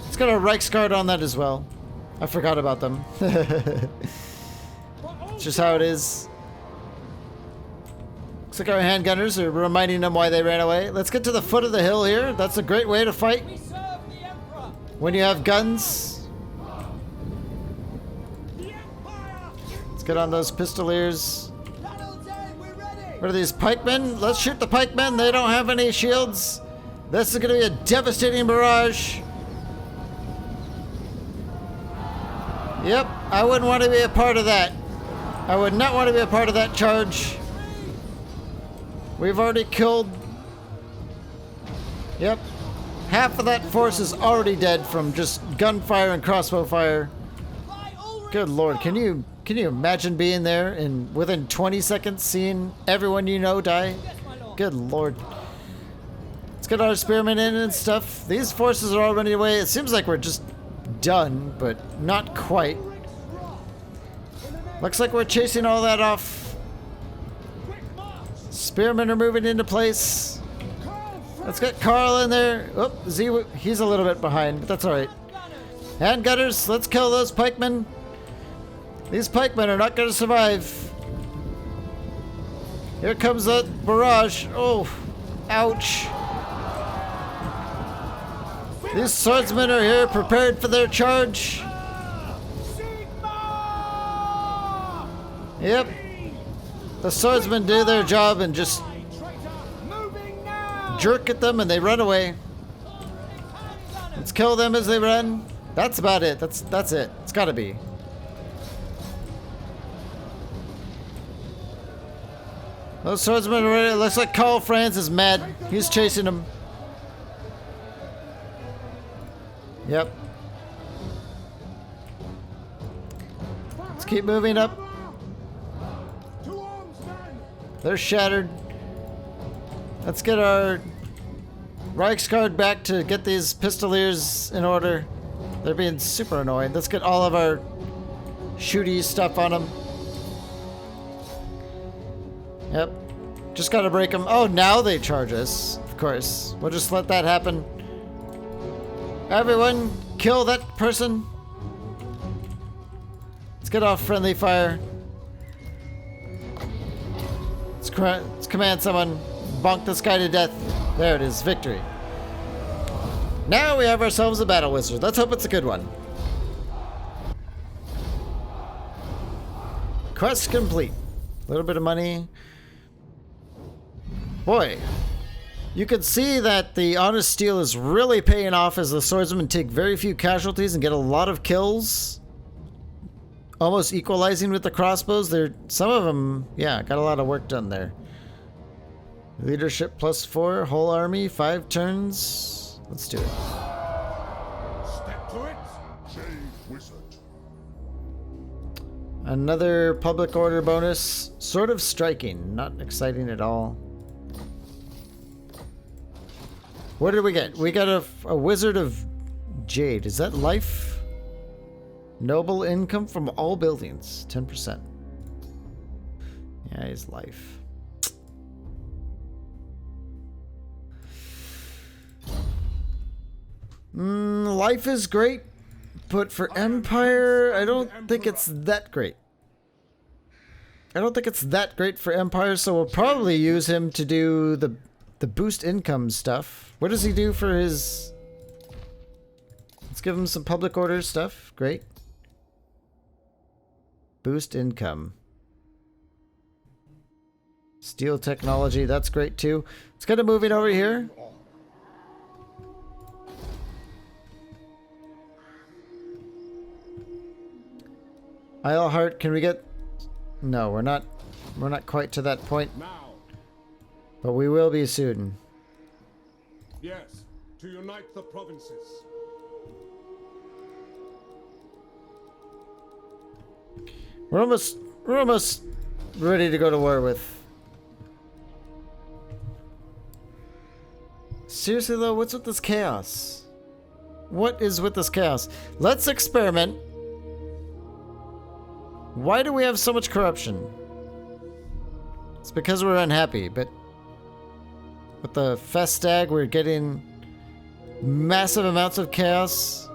Let's get a Reichsguard on that as well. I forgot about them. It's just how it is. Looks like our handgunners are reminding them why they ran away. Let's get to the foot of the hill here. That's a great way to fight. We serve the Emperor! When you have guns. Let's get on those pistoliers. Battle's end, we're ready! What are these pikemen? Let's shoot the pikemen. They don't have any shields. This is going to be a devastating barrage. Yep, I wouldn't want to be a part of that. I would not want to be a part of that charge. We've already killed... Yep. Half of that force is already dead from just gunfire and crossbow fire. Good lord, can you imagine being there and within 20 seconds seeing everyone you know die? Good lord. Let's get our spearmen in and stuff. These forces are all running away. It seems like we're just done, but not quite. Looks like we're chasing all that off. Spearmen are moving into place. Let's get Carl in there. Oh, he's a little bit behind, but that's alright. Handgunners, let's kill those pikemen. These pikemen are not going to survive. Here comes that barrage. Oh, ouch. These swordsmen are here prepared for their charge. Yep. The swordsmen do their job and just jerk at them and they run away. Let's kill them as they run. That's about it. That's it. It's gotta be. Those swordsmen are ready. It looks like Karl Franz is mad. He's chasing him. Yep. Let's keep moving up. They're shattered. Let's get our Reichsguard back to get these pistoliers in order. They're being super annoying. Let's get all of our shooty stuff on them. Yep. Just gotta break them. Oh, now they charge us. Of course. We'll just let that happen. Everyone, kill that person. Let's get off friendly fire. Let's command someone. Bonk this guy to death. There it is. Victory. Now we have ourselves a battle wizard. Let's hope it's a good one. Quest complete. A little bit of money. Boy, you can see that the honest steel is really paying off as the swordsmen take very few casualties and get a lot of kills. Almost equalizing with the crossbows. Some of them, yeah, got a lot of work done there. Leadership +4, whole army, 5 turns. Let's do it. Step to it. Wizard. Another public order bonus. Sort of striking, not exciting at all. What did we get? We got a Wizard of Jade. Is that life? Noble income from all buildings. 10%. Yeah, he's life. Life is great, but for Empire, I don't think it's that great. I don't think it's that great for Empire, so we'll probably use him to do the boost income stuff. What does he do for his... Let's give him some public order stuff. Great. Boost income. Steel technology, that's great too. Let's get him moving over here. Isleheart, can we get... No, we're not quite to that point. Now. But we will be soon. Yes, to unite the provinces. We're almost ready to go to war with. Seriously though, what's with this chaos? What is with this chaos? Let's experiment. Why do we have so much corruption? It's because we're unhappy, but with the Festag we're getting massive amounts of chaos.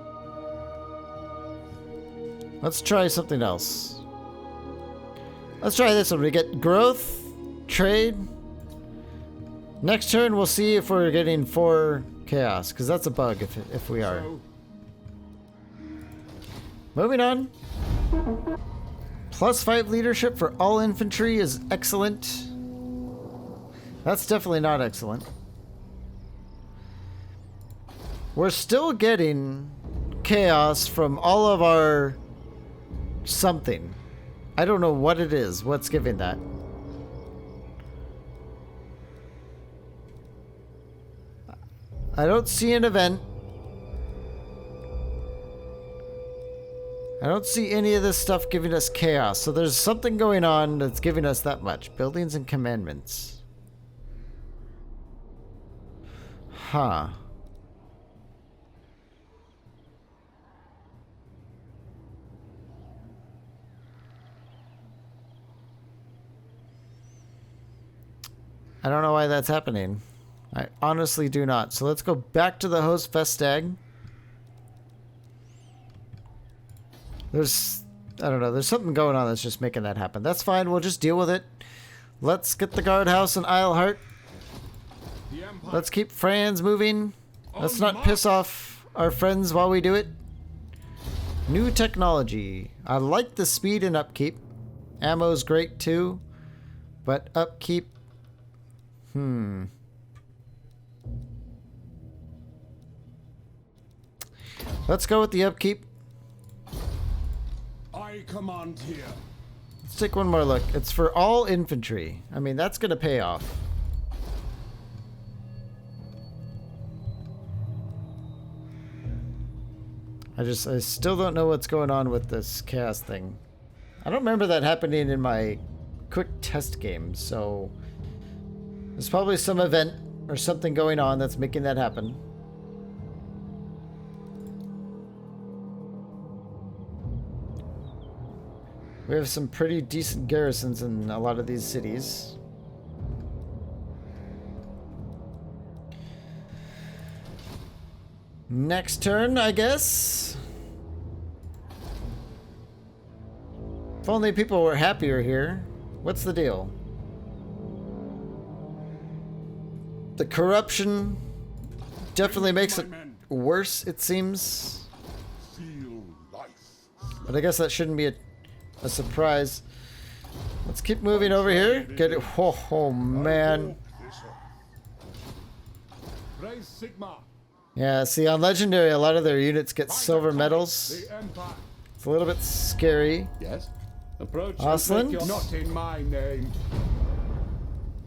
Let's try something else. Let's try this one. We get growth, trade. Next turn we'll see if we're getting 4 chaos, because that's a bug if we are. Moving on. +5 leadership for all infantry is excellent. That's definitely not excellent. We're still getting chaos from all of our something. I don't know what it is. What's giving that? I don't see an event. I don't see any of this stuff giving us chaos. So there's something going on that's giving us that much. Buildings and commandments. Huh. I don't know why that's happening. I honestly do not. So let's go back to the host Festag. I don't know, there's something going on that's just making that happen. That's fine, we'll just deal with it. Let's get the guardhouse in Isleheart. Let's keep Franz moving. Let's not piss off our friends while we do it. New technology. I like the speed and upkeep. Ammo's great too. But upkeep... Let's go with the upkeep. I command here. Let's take one more look. It's for all infantry. I mean, that's going to pay off. I still don't know what's going on with this chaos thing. I don't remember that happening in my quick test game, so there's probably some event or something going on that's making that happen. We have some pretty decent garrisons in a lot of these cities. Next turn, I guess. If only people were happier here. What's the deal? The corruption definitely makes it worse, it seems. But I guess that shouldn't be a surprise. Let's keep moving over here. Get it. Oh man. Yeah, see, on Legendary, a lot of their units get silver medals. It's a little bit scary. Yes. Approach. Osland? Not in my name.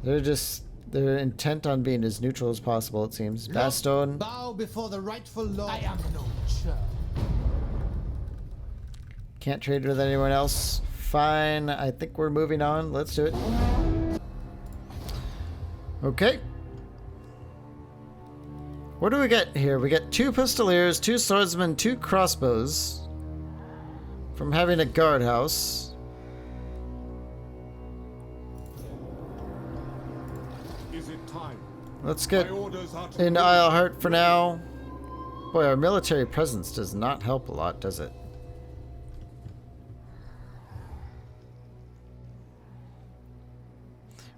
They're intent on being as neutral as possible, it seems. Bastone. Bow before the rightful lord. I am no churl. Can't trade with anyone else. Fine, I think we're moving on. Let's do it. Okay. What do we get here? We get 2 pistoliers, 2 swordsmen, 2 crossbows from having a guardhouse. Is it time? Let's get in Isleheart for now. Boy, our military presence does not help a lot, does it?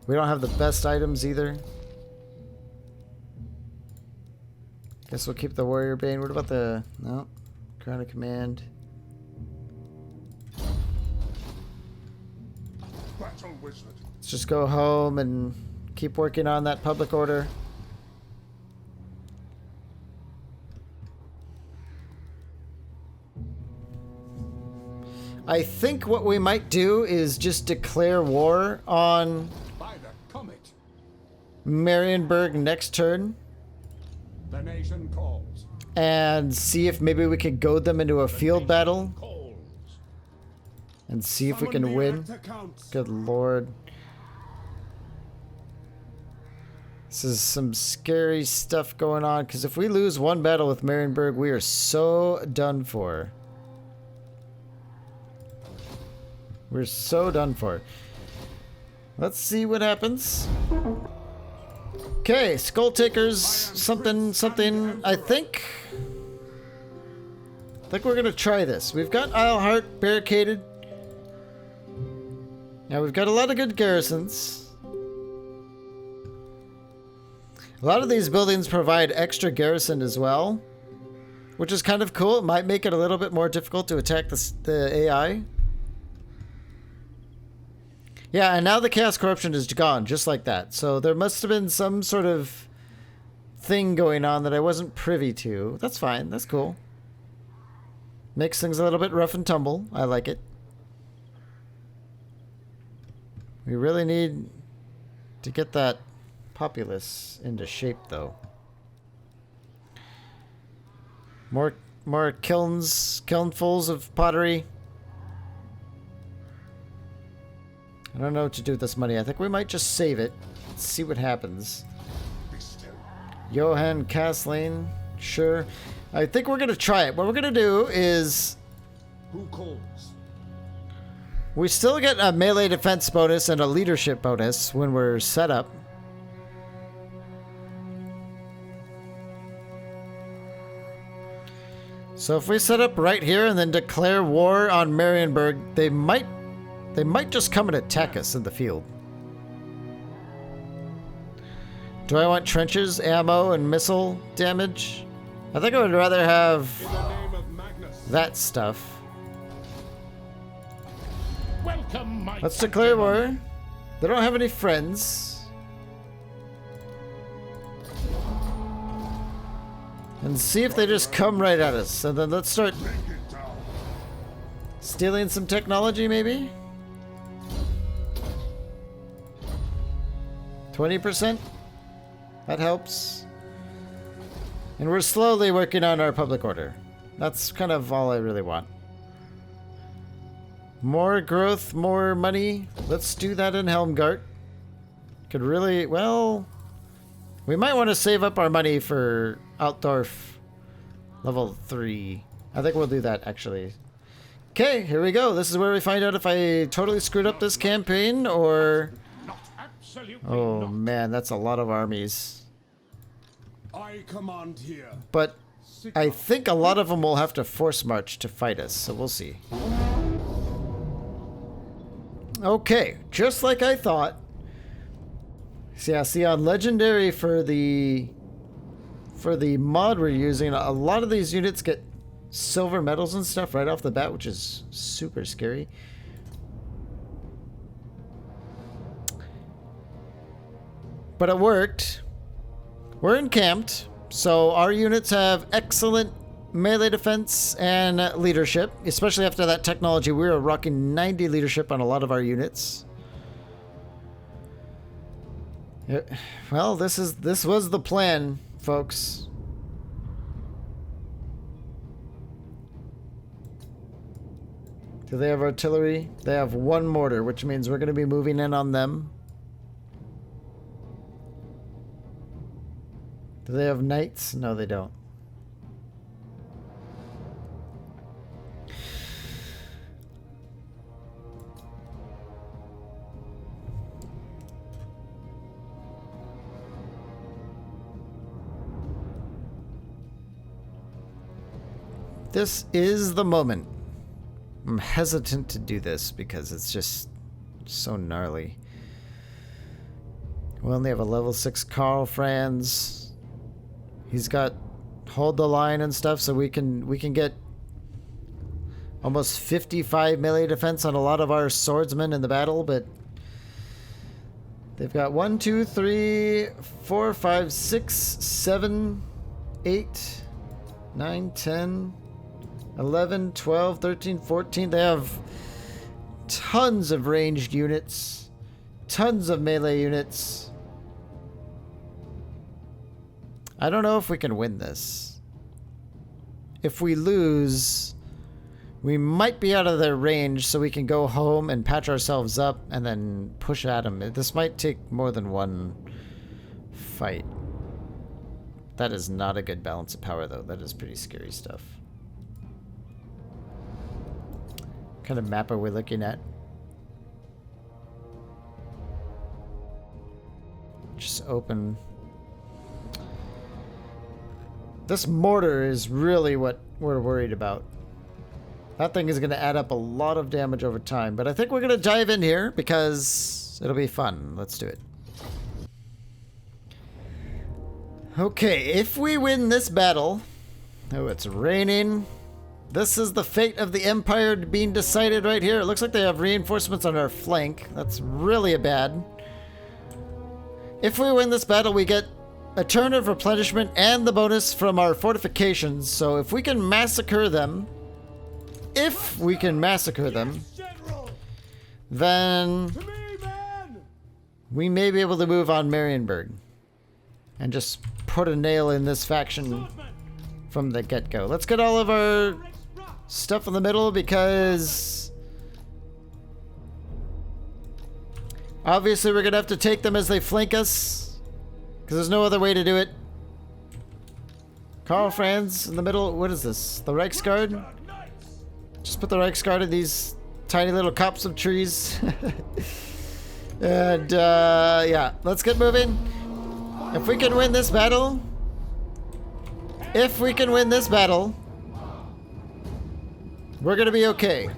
We don't have the best items either. Guess we'll keep the Warrior Bane. What about the... No. Crown of Command. Let's just go home and keep working on that public order. I think what we might do is just declare war on Marienburg next turn. The nation calls. And see if maybe we can goad them into a field battle. And see if we can win. Good lord. This is some scary stuff going on, because if we lose one battle with Marienburg, we are so done for. We're so done for. Let's see what happens. Okay, Skull Takers, something, I think we're gonna try this. We've got Isleheart barricaded. Yeah, we've got a lot of good garrisons. A lot of these buildings provide extra garrison as well, which is kind of cool. It might make it a little bit more difficult to attack the AI. Yeah, and now the Chaos Corruption is gone, just like that. So there must have been some sort of thing going on that I wasn't privy to. That's fine, that's cool. Makes things a little bit rough and tumble. I like it. We really need to get that populace into shape, though. More kilnfuls of pottery. I don't know what to do with this money. I think we might just save it. Let's see what happens. Johann Castlein. Sure. I think we're going to try it. What we're going to do is... Who calls? We still get a melee defense bonus and a leadership bonus when we're set up. So if we set up right here and then declare war on Marienburg, they might just come and attack us in the field. Do I want trenches, ammo, and missile damage? I think I would rather have that stuff. Welcome, my Let's declare war. They don't have any friends. And see if they just come right at us. And then let's start stealing some technology, maybe? 20%? That helps. And we're slowly working on our public order. That's kind of all I really want. More growth, more money. Let's do that in Helmgart. Could really, well, we might want to save up our money for Altdorf level 3. I think we'll do that actually. Okay, here we go. This is where we find out if I totally screwed up this campaign or... Oh man, that's a lot of armies. I command here. But I think a lot of them will have to force march to fight us, so we'll see. Okay, just like I thought. See on Legendary for the mod we're using, a lot of these units get silver medals and stuff right off the bat, which is super scary. But it worked. We're encamped, so our units have excellent melee defense and leadership, especially after that technology. We were rocking 90 leadership on a lot of our units. Well, this was the plan, folks. Do they have artillery? They have 1 mortar, which means we're going to be moving in on them. Do they have knights? No, they don't. This is the moment. I'm hesitant to do this because it's just so gnarly. We only have a level 6 Karl Franz. He's got hold the line and stuff, so we can get almost 55 melee defense on a lot of our swordsmen in the battle, but they've got 1, 2, 3, 4, 5, 6, 7, 8, 9, 10, 11, 12, 13, 14. They have tons of ranged units, tons of melee units. I don't know if we can win this. If we lose, we might be out of their range, so we can go home and patch ourselves up and then push at them. This might take more than one fight. That is not a good balance of power, though. That is pretty scary stuff. What kind of map are we looking at? Just open. This mortar is really what we're worried about. That thing is going to add up a lot of damage over time, but I think we're going to dive in here because it'll be fun. Let's do it. Okay, if we win this battle... Oh, it's raining. This is the fate of the Empire being decided right here. It looks like they have reinforcements on our flank. That's really bad. If we win this battle, we get a turn of replenishment and the bonus from our fortifications. So if we can massacre them, then we may be able to move on Marienburg and just put a nail in this faction from the get-go. Let's get all of our stuff in the middle because obviously we're gonna have to take them as they flank us because there's no other way to do it. Karl Franz in the middle. What is this? The Reichsguard? Just put the Reichsguard in these tiny little copse of trees. And yeah, let's get moving. If we can win this battle, we're gonna be okay.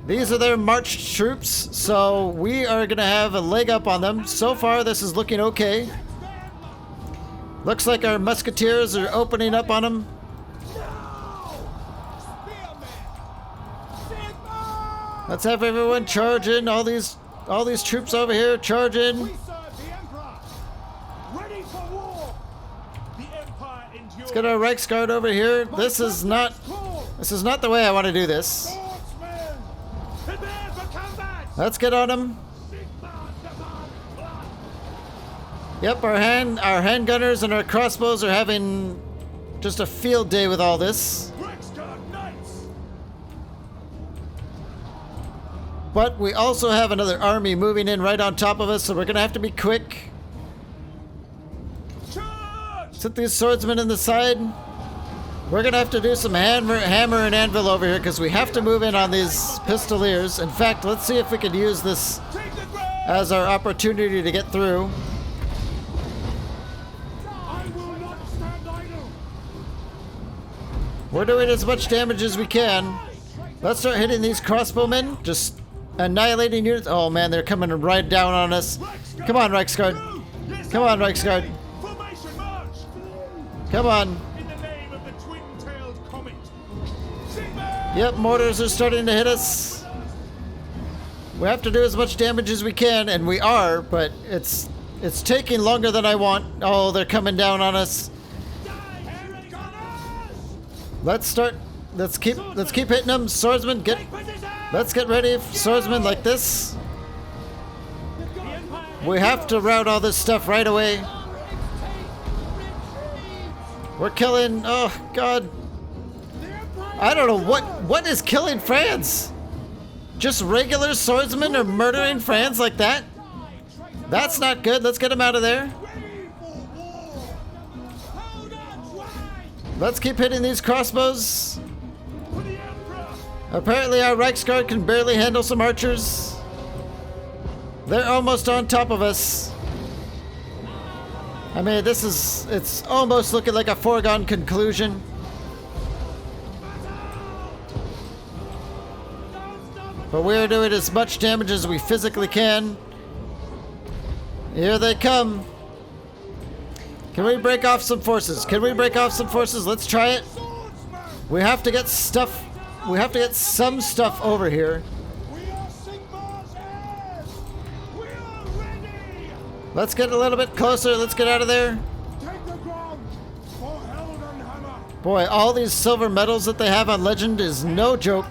These are their marched troops, so we are gonna have a leg up on them. So far, this is looking okay. Looks like our musketeers are opening up on them. Let's have everyone charge in. All these troops over here charge in. Let's get our Reichsguard over here. This is not the way I want to do this. Let's get on them. Yep, our handgunners and our crossbows are having just a field day with all this. But we also have another army moving in right on top of us, so we're gonna have to be quick. Set these swordsmen in the side. We're gonna have to do some hammer and anvil over here because we have to move in on these pistoliers. In fact, let's see if we could use this as our opportunity to get through. We're doing as much damage as we can. Let's start hitting these crossbowmen. Just annihilating units. Oh man, they're coming right down on us. Come on, Reiksguard. Come on, Reiksguard. Come on. Yep, mortars are starting to hit us. We have to do as much damage as we can, and we are, but it's taking longer than I want. Oh, they're coming down on us. Let's keep hitting them. Swordsman, let's get ready. Swordsman like this. We have to route all this stuff right away. We're killing, oh god. I don't know what is killing France? Just regular swordsmen are murdering France like that? That's not good. Let's get them out of there. Let's keep hitting these crossbows. Apparently our Reiksguard can barely handle some archers. They're almost on top of us. I mean, it's almost looking like a foregone conclusion. But we're doing as much damage as we physically can. Here they come. Can we break off some forces? Can we break off some forces? Let's try it. We have to get stuff. We have to get some stuff over here. Let's get a little bit closer. Let's get out of there. Boy, all these silver medals that they have on Legend is no joke.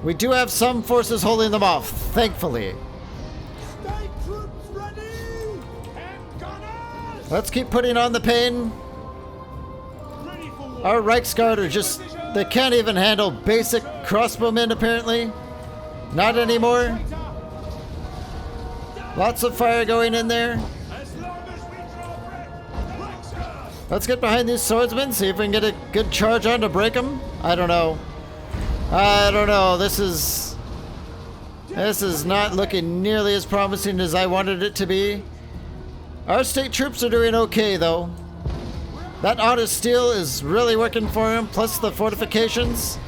We do have some forces holding them off, thankfully. Let's keep putting on the pain. Our Reiksguard are just, they can't even handle basic crossbowmen apparently. Not anymore. Lots of fire going in there. Let's get behind these swordsmen, see if we can get a good charge on to break them. I don't know. I don't know. This is not looking nearly as promising as I wanted it to be. Our state troops are doing okay though. That auto steel is really working for them, plus the fortifications.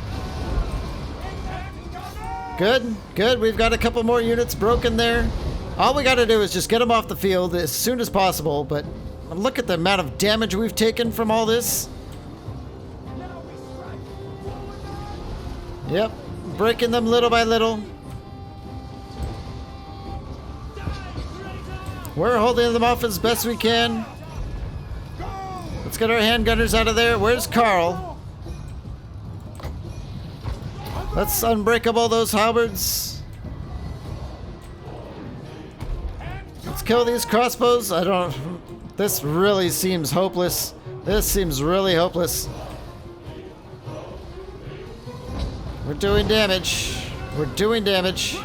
Good, good. We've got a couple more units broken there. All we got to do is just get them off the field as soon as possible, but look at the amount of damage we've taken from all this. Yep, breaking them little by little. We're holding them off as best we can. Let's get our handgunners out of there. Where's Carl? Let's unbreakable those halberds. Let's kill these crossbows. This really seems hopeless. This seems really hopeless. We're doing damage. We're doing damage.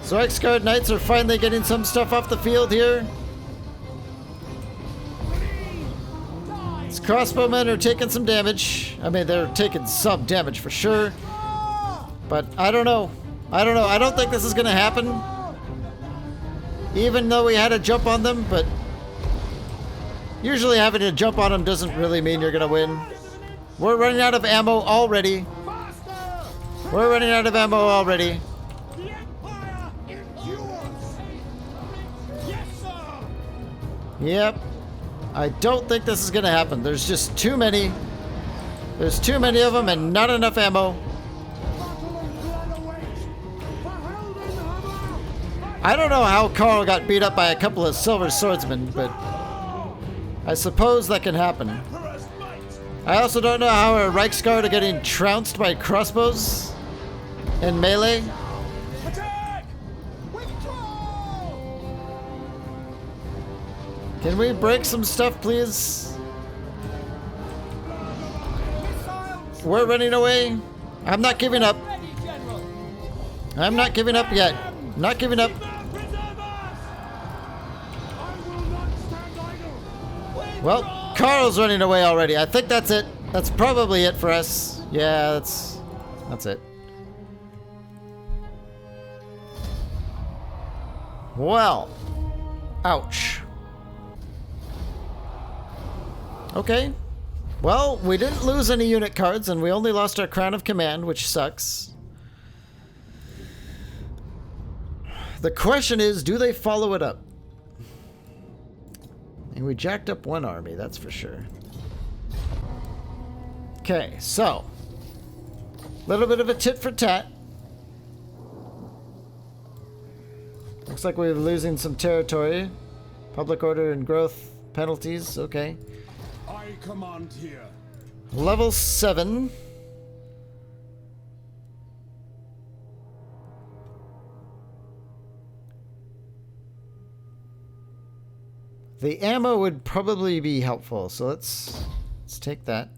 So Reiksguard Knights are finally getting some stuff off the field here. These crossbowmen are taking some damage. I mean, they're taking some damage for sure. But I don't know. I don't know. I don't think this is going to happen. Even though we had a jump on them, but usually having a jump on them doesn't really mean you're going to win. We're running out of ammo already. We're running out of ammo already. Yep. I don't think this is going to happen. There's just too many. There's too many of them and not enough ammo. I don't know how Carl got beat up by a couple of silver swordsmen, but I suppose that can happen. I also don't know how our Reiksguard are getting trounced by crossbows in melee. Can we break some stuff, please? We're running away. I'm not giving up. I'm not giving up yet. Not giving up. Well, Carl's running away already. I think that's it. That's probably it for us. Yeah, that's it. Well, ouch. Okay. Well, we didn't lose any unit cards, and we only lost our Crown of Command, which sucks. The question is, do they follow it up? And we jacked up one army, that's for sure. Okay, so. A little bit of a tit for tat. Looks like we're losing some territory. Public order and growth penalties, okay. I command here. Level 7. The ammo would probably be helpful, so let's take that.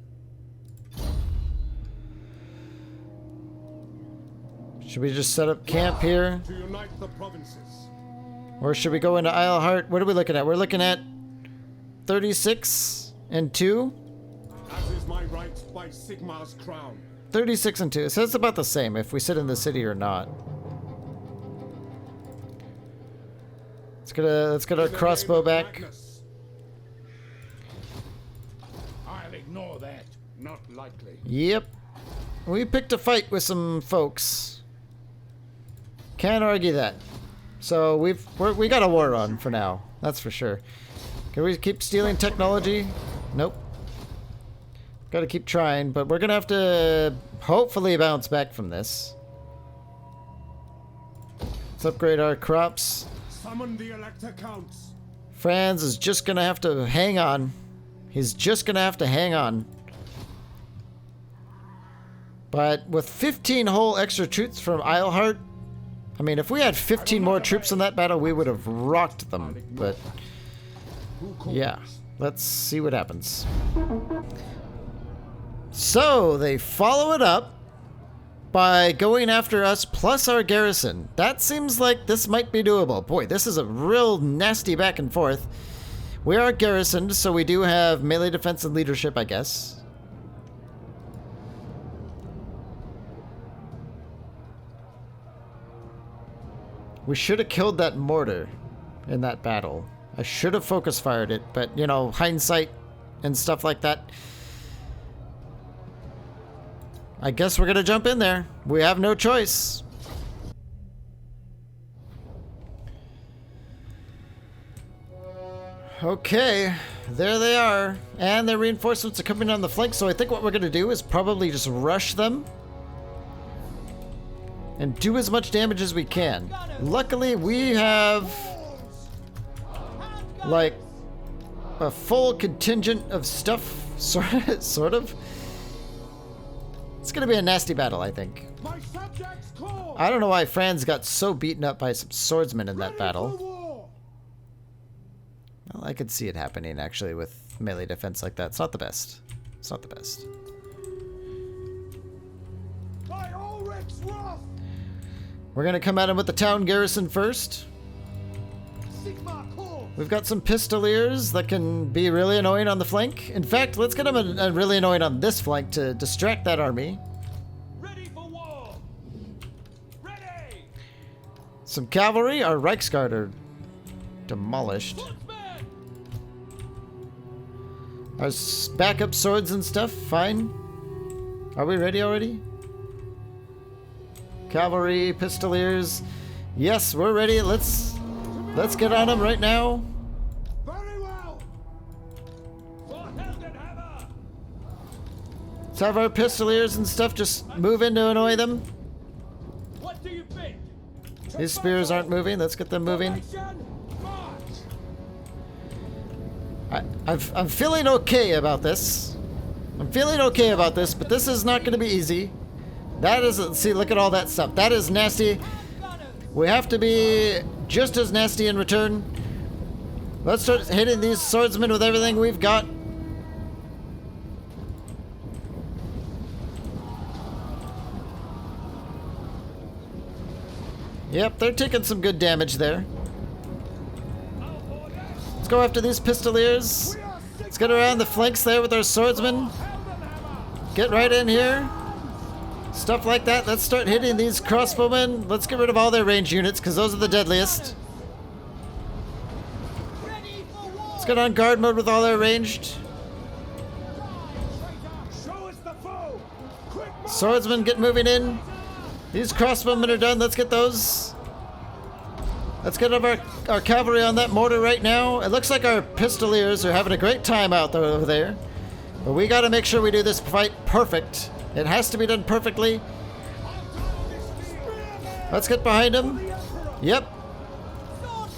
Should we just set up camp here? To unite the provinces. Or should we go into Isleheart? What are we looking at? We're looking at 36 and 2. As is my right by Sigmar's crown. 36 and 2. So it's about the same if we sit in the city or not. Let's get our crossbow back. I'll ignore that. Not likely. Yep. We picked a fight with some folks. Can't argue that. So we got a war on for now. That's for sure. Can we keep stealing technology? Nope. Got to keep trying, but we're gonna have to hopefully bounce back from this. Let's upgrade our crops. Summon the Elector Counts. Franz is just gonna have to hang on. He's just gonna have to hang on. But with 15 whole extra troops from Isleheart, I mean, if we had 15 more troops in that battle, we would have rocked them. But yeah, let's see what happens. So they follow it up by going after us plus our garrison. That seems like this might be doable. Boy, this is a real nasty back and forth. We are garrisoned, so we do have melee defense and leadership, I guess. We should have killed that mortar in that battle. I should have focus fired it, but you know, hindsight and stuff like that. I guess we're gonna jump in there. We have no choice. Okay, there they are. And their reinforcements are coming on the flank, so I think what we're gonna do is probably just rush them and do as much damage as we can. Luckily, we have like a full contingent of stuff, sort of. It's gonna be a nasty battle, I think. I don't know why Franz got so beaten up by some swordsmen in that battle. Well, I could see it happening, actually, with melee defense like that. It's not the best. It's not the best. We're gonna come at him with the town garrison first. We've got some pistoliers that can be really annoying on the flank. In fact, let's get them really annoying on this flank to distract that army. Ready for war. Ready. Some cavalry. Our Reichsguard are demolished. Our backup swords and stuff, fine. Are we ready already? Cavalry, pistoliers. Yes, we're ready. Let's get on them right now. Very well. Let's have our pistoliers and stuff just move in to annoy them. What do you think? These spears aren't moving. Let's get them moving. I'm feeling okay about this. I'm feeling okay about this, but this is not going to be easy. That is, see, look at all that stuff. That is nasty. We have to be just as nasty in return. Let's start hitting these swordsmen with everything we've got. Yep, they're taking some good damage there. Let's go after these pistoliers. Let's get around the flanks there with our swordsmen. Get right in here. Stuff like that. Let's start hitting these crossbowmen. Let's get rid of all their range units because those are the deadliest. Let's get on guard mode with all their ranged. Swordsmen, get moving in. These crossbowmen are done. Let's get those. Let's get our cavalry on that mortar right now. It looks like our pistoliers are having a great time out there, over there. But we got to make sure we do this fight perfect. It has to be done perfectly. Let's get behind them. Yep.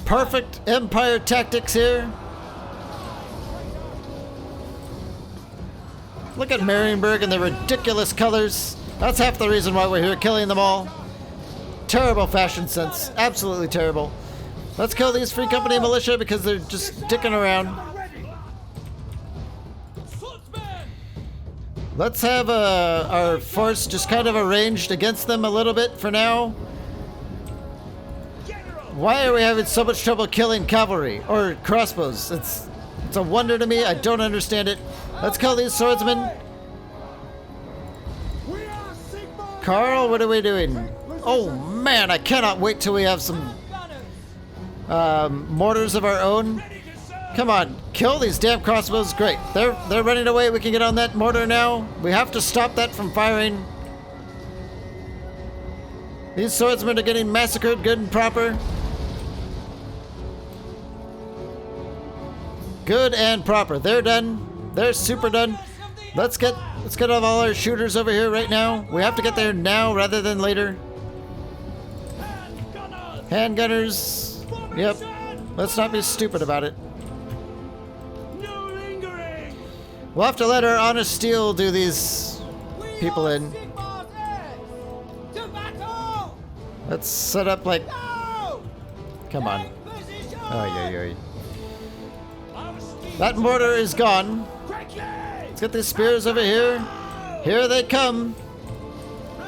Perfect Empire tactics here. Look at Marienburg and the ridiculous colors. That's half the reason why we're here, killing them all. Terrible fashion sense. Absolutely terrible. Let's kill these Free Company militia because they're just dicking around. Let's have our force just kind of arranged against them a little bit for now. Why are we having so much trouble killing cavalry or crossbows? It's a wonder to me. I don't understand it. Let's kill these swordsmen. Carl, what are we doing? Oh man, I cannot wait till we have some mortars of our own. Come on, kill these damn crossbows. Great, they're running away. We can get on that mortar now. We have to stop that from firing. These swordsmen are getting massacred good and proper. Good and proper. They're done. They're super done. Let's get all our shooters over here right now. We have to get there now rather than later. Handgunners. Yep. Let's not be stupid about it. We'll have to let our honest steel do these people in. Let's set up like... Come on. Oh, that mortar is gone. Let's get these spears over here. Here they come.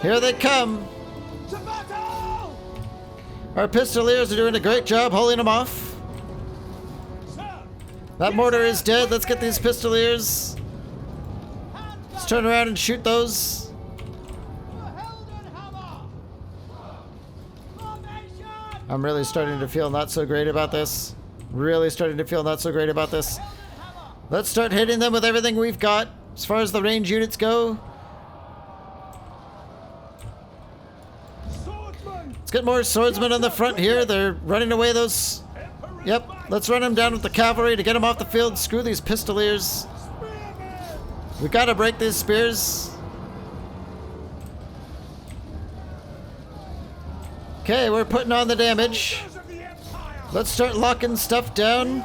Here they come. Our pistoliers are doing a great job holding them off. That mortar is dead. Let's get these pistoliers. Let's turn around and shoot those. I'm really starting to feel not so great about this. Really starting to feel not so great about this. Let's start hitting them with everything we've got as far as the range units go. Let's get more swordsmen on the front here. They're running away those... Yep, let's run them down with the cavalry to get them off the field. Screw these pistoliers. We gotta break these spears. Okay, we're putting on the damage. Let's start locking stuff down.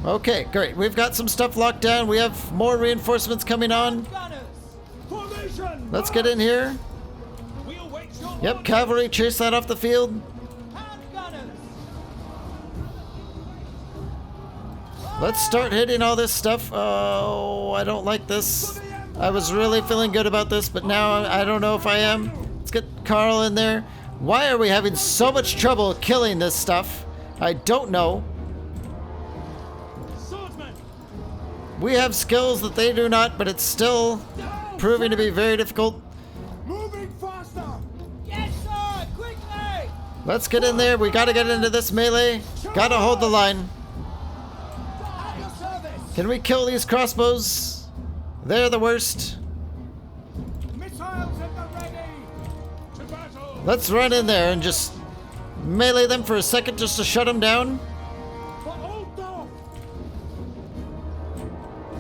Okay, great. We've got some stuff locked down. We have more reinforcements coming on. Let's get in here. Yep, cavalry, chase that off the field. Let's start hitting all this stuff. Oh, I don't like this. I was really feeling good about this, but now I don't know if I am. Let's get Carl in there. Why are we having so much trouble killing this stuff? I don't know. We have skills that they do not, but it's still proving to be very difficult. Moving faster. Yes, sir! Quickly! Let's get in there. We gotta get into this melee. Gotta hold the line. At your service. Can we kill these crossbows? They're the worst. Missiles at the ready. To battle! Let's run in there and just melee them for a second just to shut them down. For Old Dwarf.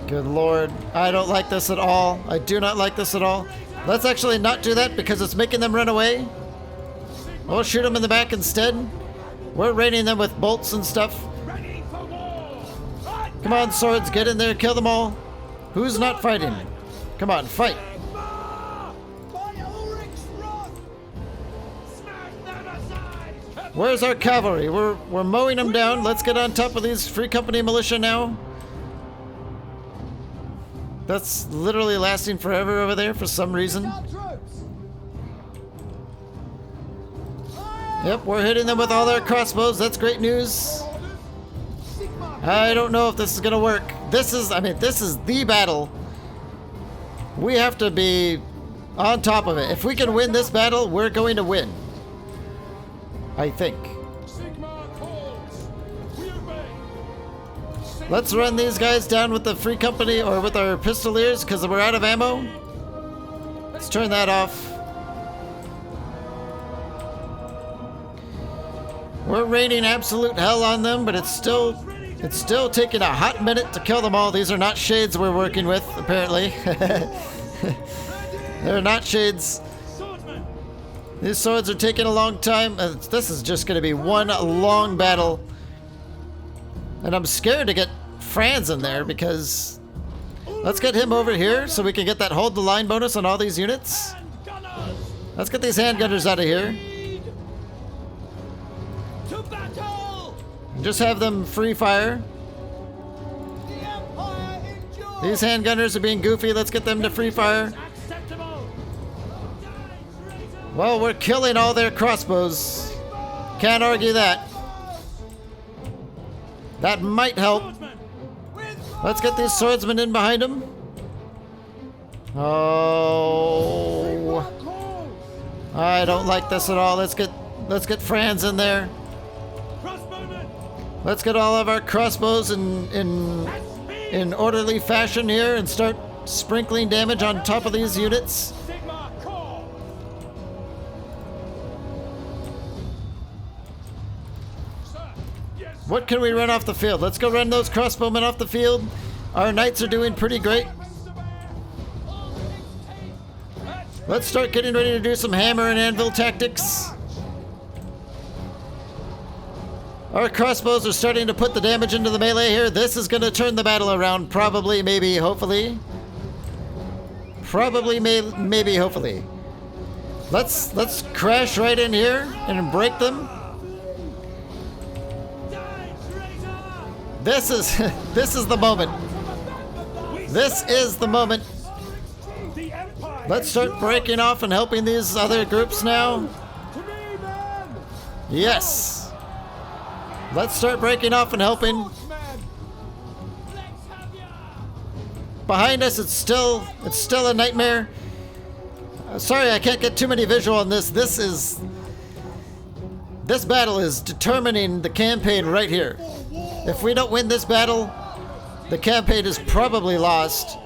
Good lord. I don't like this at all. I do not like this at all. Let's actually not do that because it's making them run away. We'll shoot them in the back instead. We're raining them with bolts and stuff. Ready for war! Come on, swords, get in there, kill them all. Who's not fighting? Come on, fight. By Ulrich's wrath. Smash them aside! Where's our cavalry? We're mowing them down. Let's get on top of these Free Company militia now. That's literally lasting forever over there for some reason. Yep, we're hitting them with all their crossbows. That's great news. I don't know if this is gonna work. This is the battle. We have to be on top of it. If we can win this battle, we're going to win. I think. Let's run these guys down with the Free Company or with our pistoliers because we're out of ammo. Let's turn that off. We're raining absolute hell on them, but it's still taking a hot minute to kill them all. These are not shades we're working with, apparently. They're not shades. These swords are taking a long time. This is just going to be one long battle. And I'm scared to get Franz in there because... Let's get him over here so we can get that hold the line bonus on all these units. Let's get these handgunners out of here. Just have them free fire. These handgunners are being goofy. Let's get them to free fire. Well, we're killing all their crossbows. Can't argue that. That might help. Let's get these swordsmen in behind them. Oh, I don't like this at all. Let's get Franz in there. Let's get all of our crossbows in orderly fashion here and start sprinkling damage on top of these units. What can we run off the field? Let's go run those crossbowmen off the field. Our knights are doing pretty great. Let's start getting ready to do some hammer and anvil tactics. Our crossbows are starting to put the damage into the melee here. This is going to turn the battle around, probably, maybe, hopefully. Probably, maybe, hopefully. Let's crash right in here and break them. This is the moment. This is the moment. Let's start breaking off and helping these other groups now. Yes. Let's start breaking off and helping. Behind us, it's still a nightmare. Sorry, I can't get too many visual on this. This battle is determining the campaign right here. If we don't win this battle, the campaign is probably lost.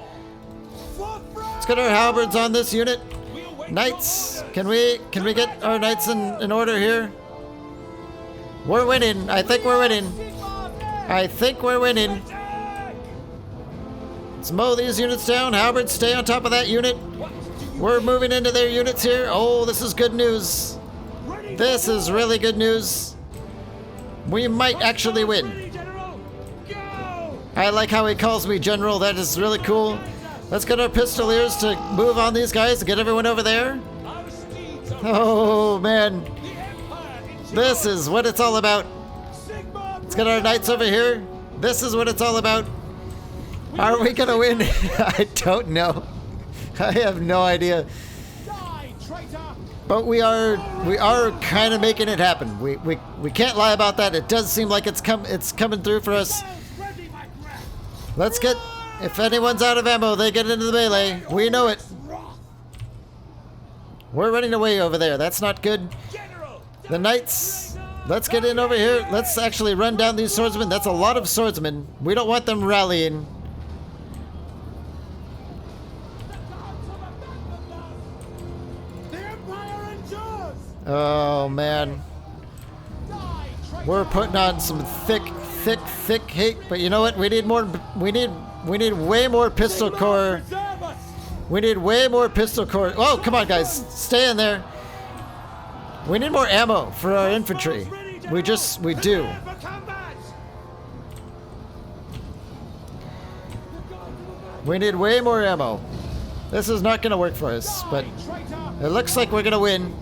Let's get our halberds on this unit. Knights, can we get our knights in order here? We're winning. I think we're winning. I think we're winning. Let's mow these units down. Halberds, stay on top of that unit. We're moving into their units here. Oh, this is good news. This is really good news. We might actually win. I like how he calls me General. That is really cool. Let's get our pistoliers to move on these guys and get everyone over there. Oh, man. This is what it's all about. Let's get our knights over here. This is what it's all about. Are we gonna win? I don't know. I have no idea. But we are kind of making it happen. We can't lie about that. It does seem like it's coming through for us. Let's get, if anyone's out of ammo, they get into the melee. We know it. We're running away over there. That's not good. The knights, let's get in over here. Let's actually run down these swordsmen. That's a lot of swordsmen. We don't want them rallying. Oh man. We're putting on some thick hate, but you know what? We need way more pistol corps. We need way more pistol corps. Oh, come on guys. Stay in there. We need more ammo for our infantry. We do. We need way more ammo. This is not going to work for us, but it looks like we're going to win.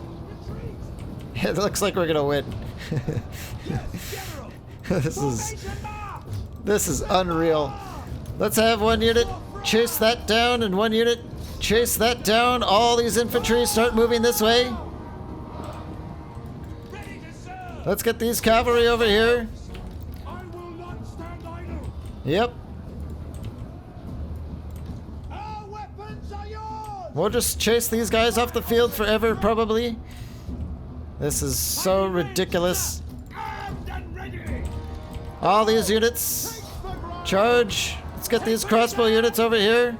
It looks like we're gonna win. This is unreal. Let's have one unit chase that down, and one unit chase that down. All these infantry start moving this way. Let's get these cavalry over here. I will not stand idle. Yep. Our weapons are yours! We'll just chase these guys off the field forever, probably. This is so ridiculous. Armed and ready. All these units, charge. Let's get these crossbow units over here.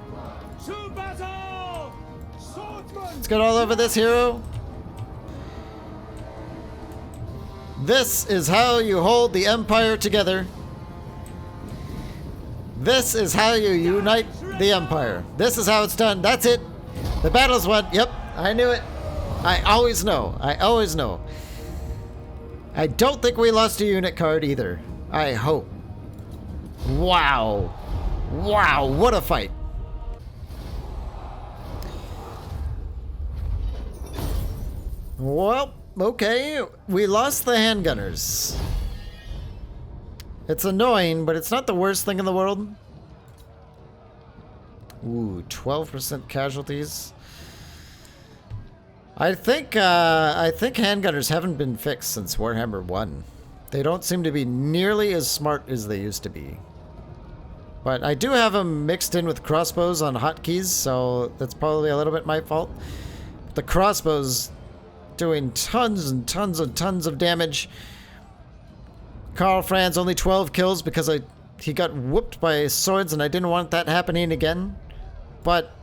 To battle! Swordsman! Let's get all over this hero. This is how you hold the Empire together. This is how you unite the Empire. This is how it's done. That's it. The battle's won. Yep, I knew it. I always know. I always know. I don't think we lost a unit card either. I hope. Wow. Wow, what a fight. Well, okay. We lost the handgunners. It's annoying, but it's not the worst thing in the world. Ooh, 12% casualties. I think handgunners haven't been fixed since Warhammer 1. They don't seem to be nearly as smart as they used to be. But I do have them mixed in with crossbows on hotkeys, so that's probably a little bit my fault. The crossbows doing tons and tons and tons of damage. Karl Franz only 12 kills because he got whooped by swords, and I didn't want that happening again. But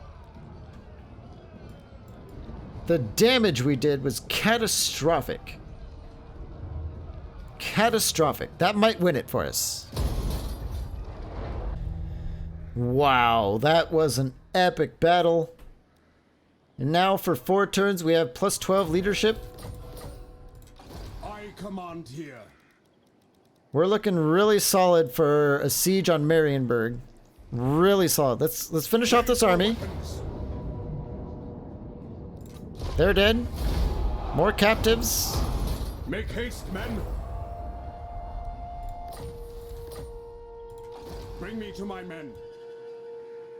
the damage we did was catastrophic. Catastrophic. That might win it for us. Wow, that was an epic battle. And now for 4 turns we have plus 12 leadership. I command here. We're looking really solid for a siege on Marienburg. Really solid. Let's finish off this army. They're dead. More captives. Make haste, men. Bring me to my men.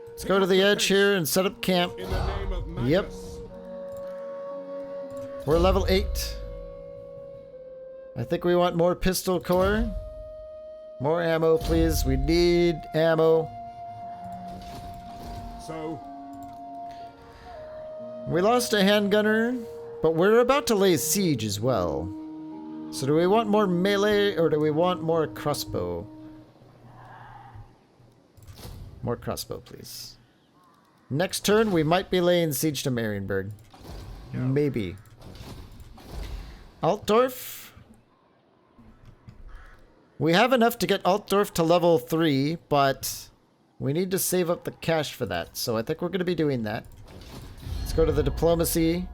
Let's go to the edge here and set up camp. In the name of Magnus. Yep. We're level 8. I think we want more pistol core. More ammo, please. We need ammo. So, We lost a handgunner, but we're about to lay siege as well. So do we want more melee or do we want more crossbow? More crossbow, please. Next turn, we might be laying siege to Marienburg. Maybe. Altdorf. We have enough to get Altdorf to level 3, but we need to save up the cash for that. So I think we're going to be doing that. Let's go to the diplomacy.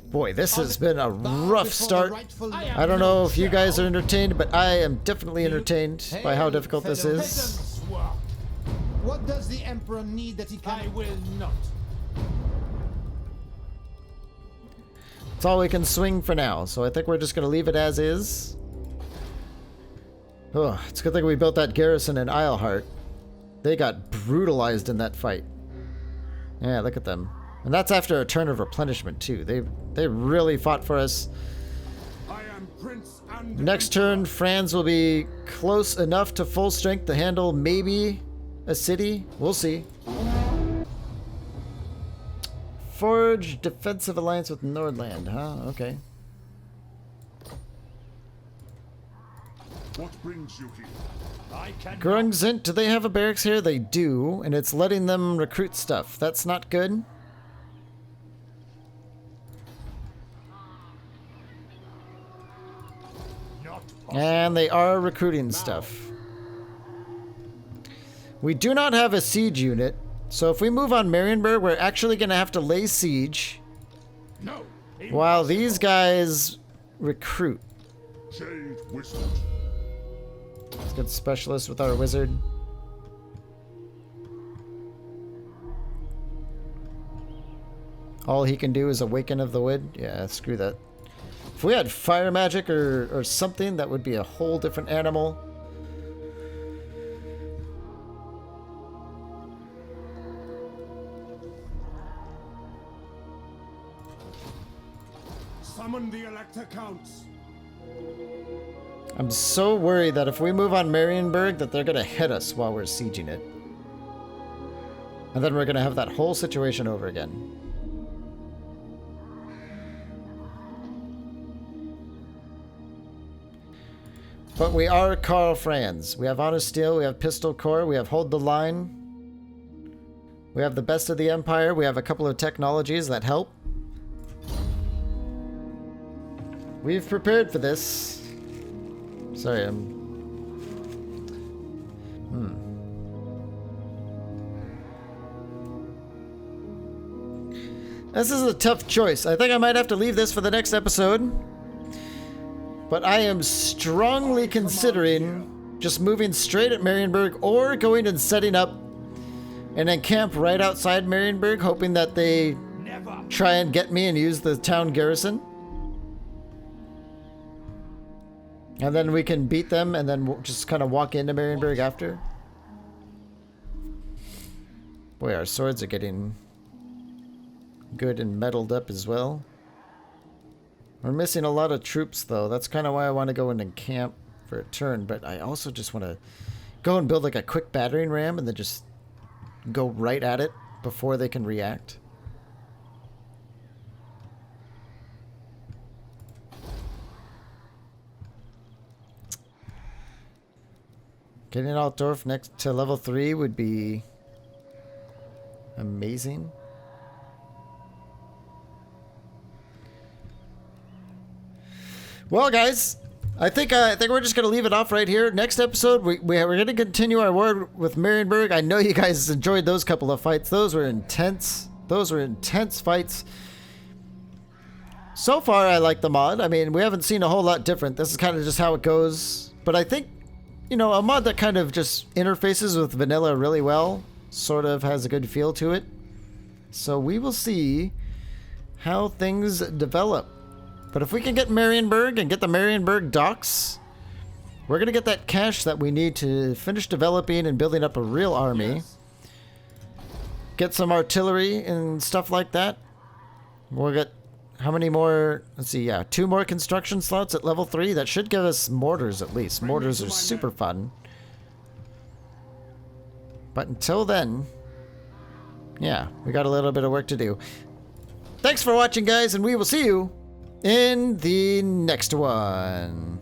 Boy, this has been a rough start. I don't know if you guys are entertained, but I am definitely entertained by how difficult this is. What does the Emperor need that he can... I will not. It's all we can swing for now, so I think we're just going to leave it as is. Oh, it's a good thing we built that garrison in Isleheart. They got brutalized in that fight. Yeah, look at them. And that's after a turn of replenishment, too. They really fought for us. I am Prince and Next turn, Franz will be close enough to full strength to handle maybe a city. We'll see. Forge defensive alliance with Nordland, huh? Okay. What brings you here? I can Grungzint, do they have a barracks here? They do, and it's letting them recruit stuff. That's not good. Not possible. And they are recruiting stuff. We do not have a siege unit, so if we move on Marienburg, we're actually going to have to lay siege No. while these guys recruit. Jade wizard. Let's get specialist with our wizard. All he can do is Awaken of the Wood. Yeah, screw that. If we had fire magic or something, that would be a whole different animal. Summon the Elector Counts. I'm so worried that if we move on Marienburg, that they're gonna hit us while we're sieging it. And then we're gonna have that whole situation over again. But we are Karl Franz. We have Honest Steel, we have Pistol Core, we have Hold the Line. We have the best of the Empire, we have a couple of technologies that help. We've prepared for this. Sorry, This is a tough choice. I think I might have to leave this for the next episode. But I am strongly considering just moving straight at Marienburg or going and setting up and then camp right outside Marienburg, hoping that they try and get me and use the town garrison. And then we can beat them and then we'll just kind of walk into Marienburg after. Boy, our swords are getting good and metaled up as well. We're missing a lot of troops though. That's kind of why I want to go in and camp for a turn. But I also just want to go and build like a quick battering ram and then just go right at it before they can react. Getting Altdorf next to level 3 would be amazing. Well, guys, I think we're just gonna leave it off right here. Next episode, we're gonna continue our war with Marienburg. I know you guys enjoyed those couple of fights. Those were intense. Those were intense fights. So far, I like the mod. I mean, we haven't seen a whole lot different. This is kind of just how it goes. But I think, you know, a mod that kind of just interfaces with vanilla really well, sort of has a good feel to it. So we will see how things develop. But if we can get Marienburg and get the Marienburg docks, we're going to get that cash that we need to finish developing and building up a real army. Yes. Get some artillery and stuff like that. We'll get how many more? Let's see, yeah, 2 more construction slots at level 3. That should give us mortars at least. Mortars are super fun. But until then, yeah, we got a little bit of work to do. Thanks for watching, guys, and we will see you in the next one.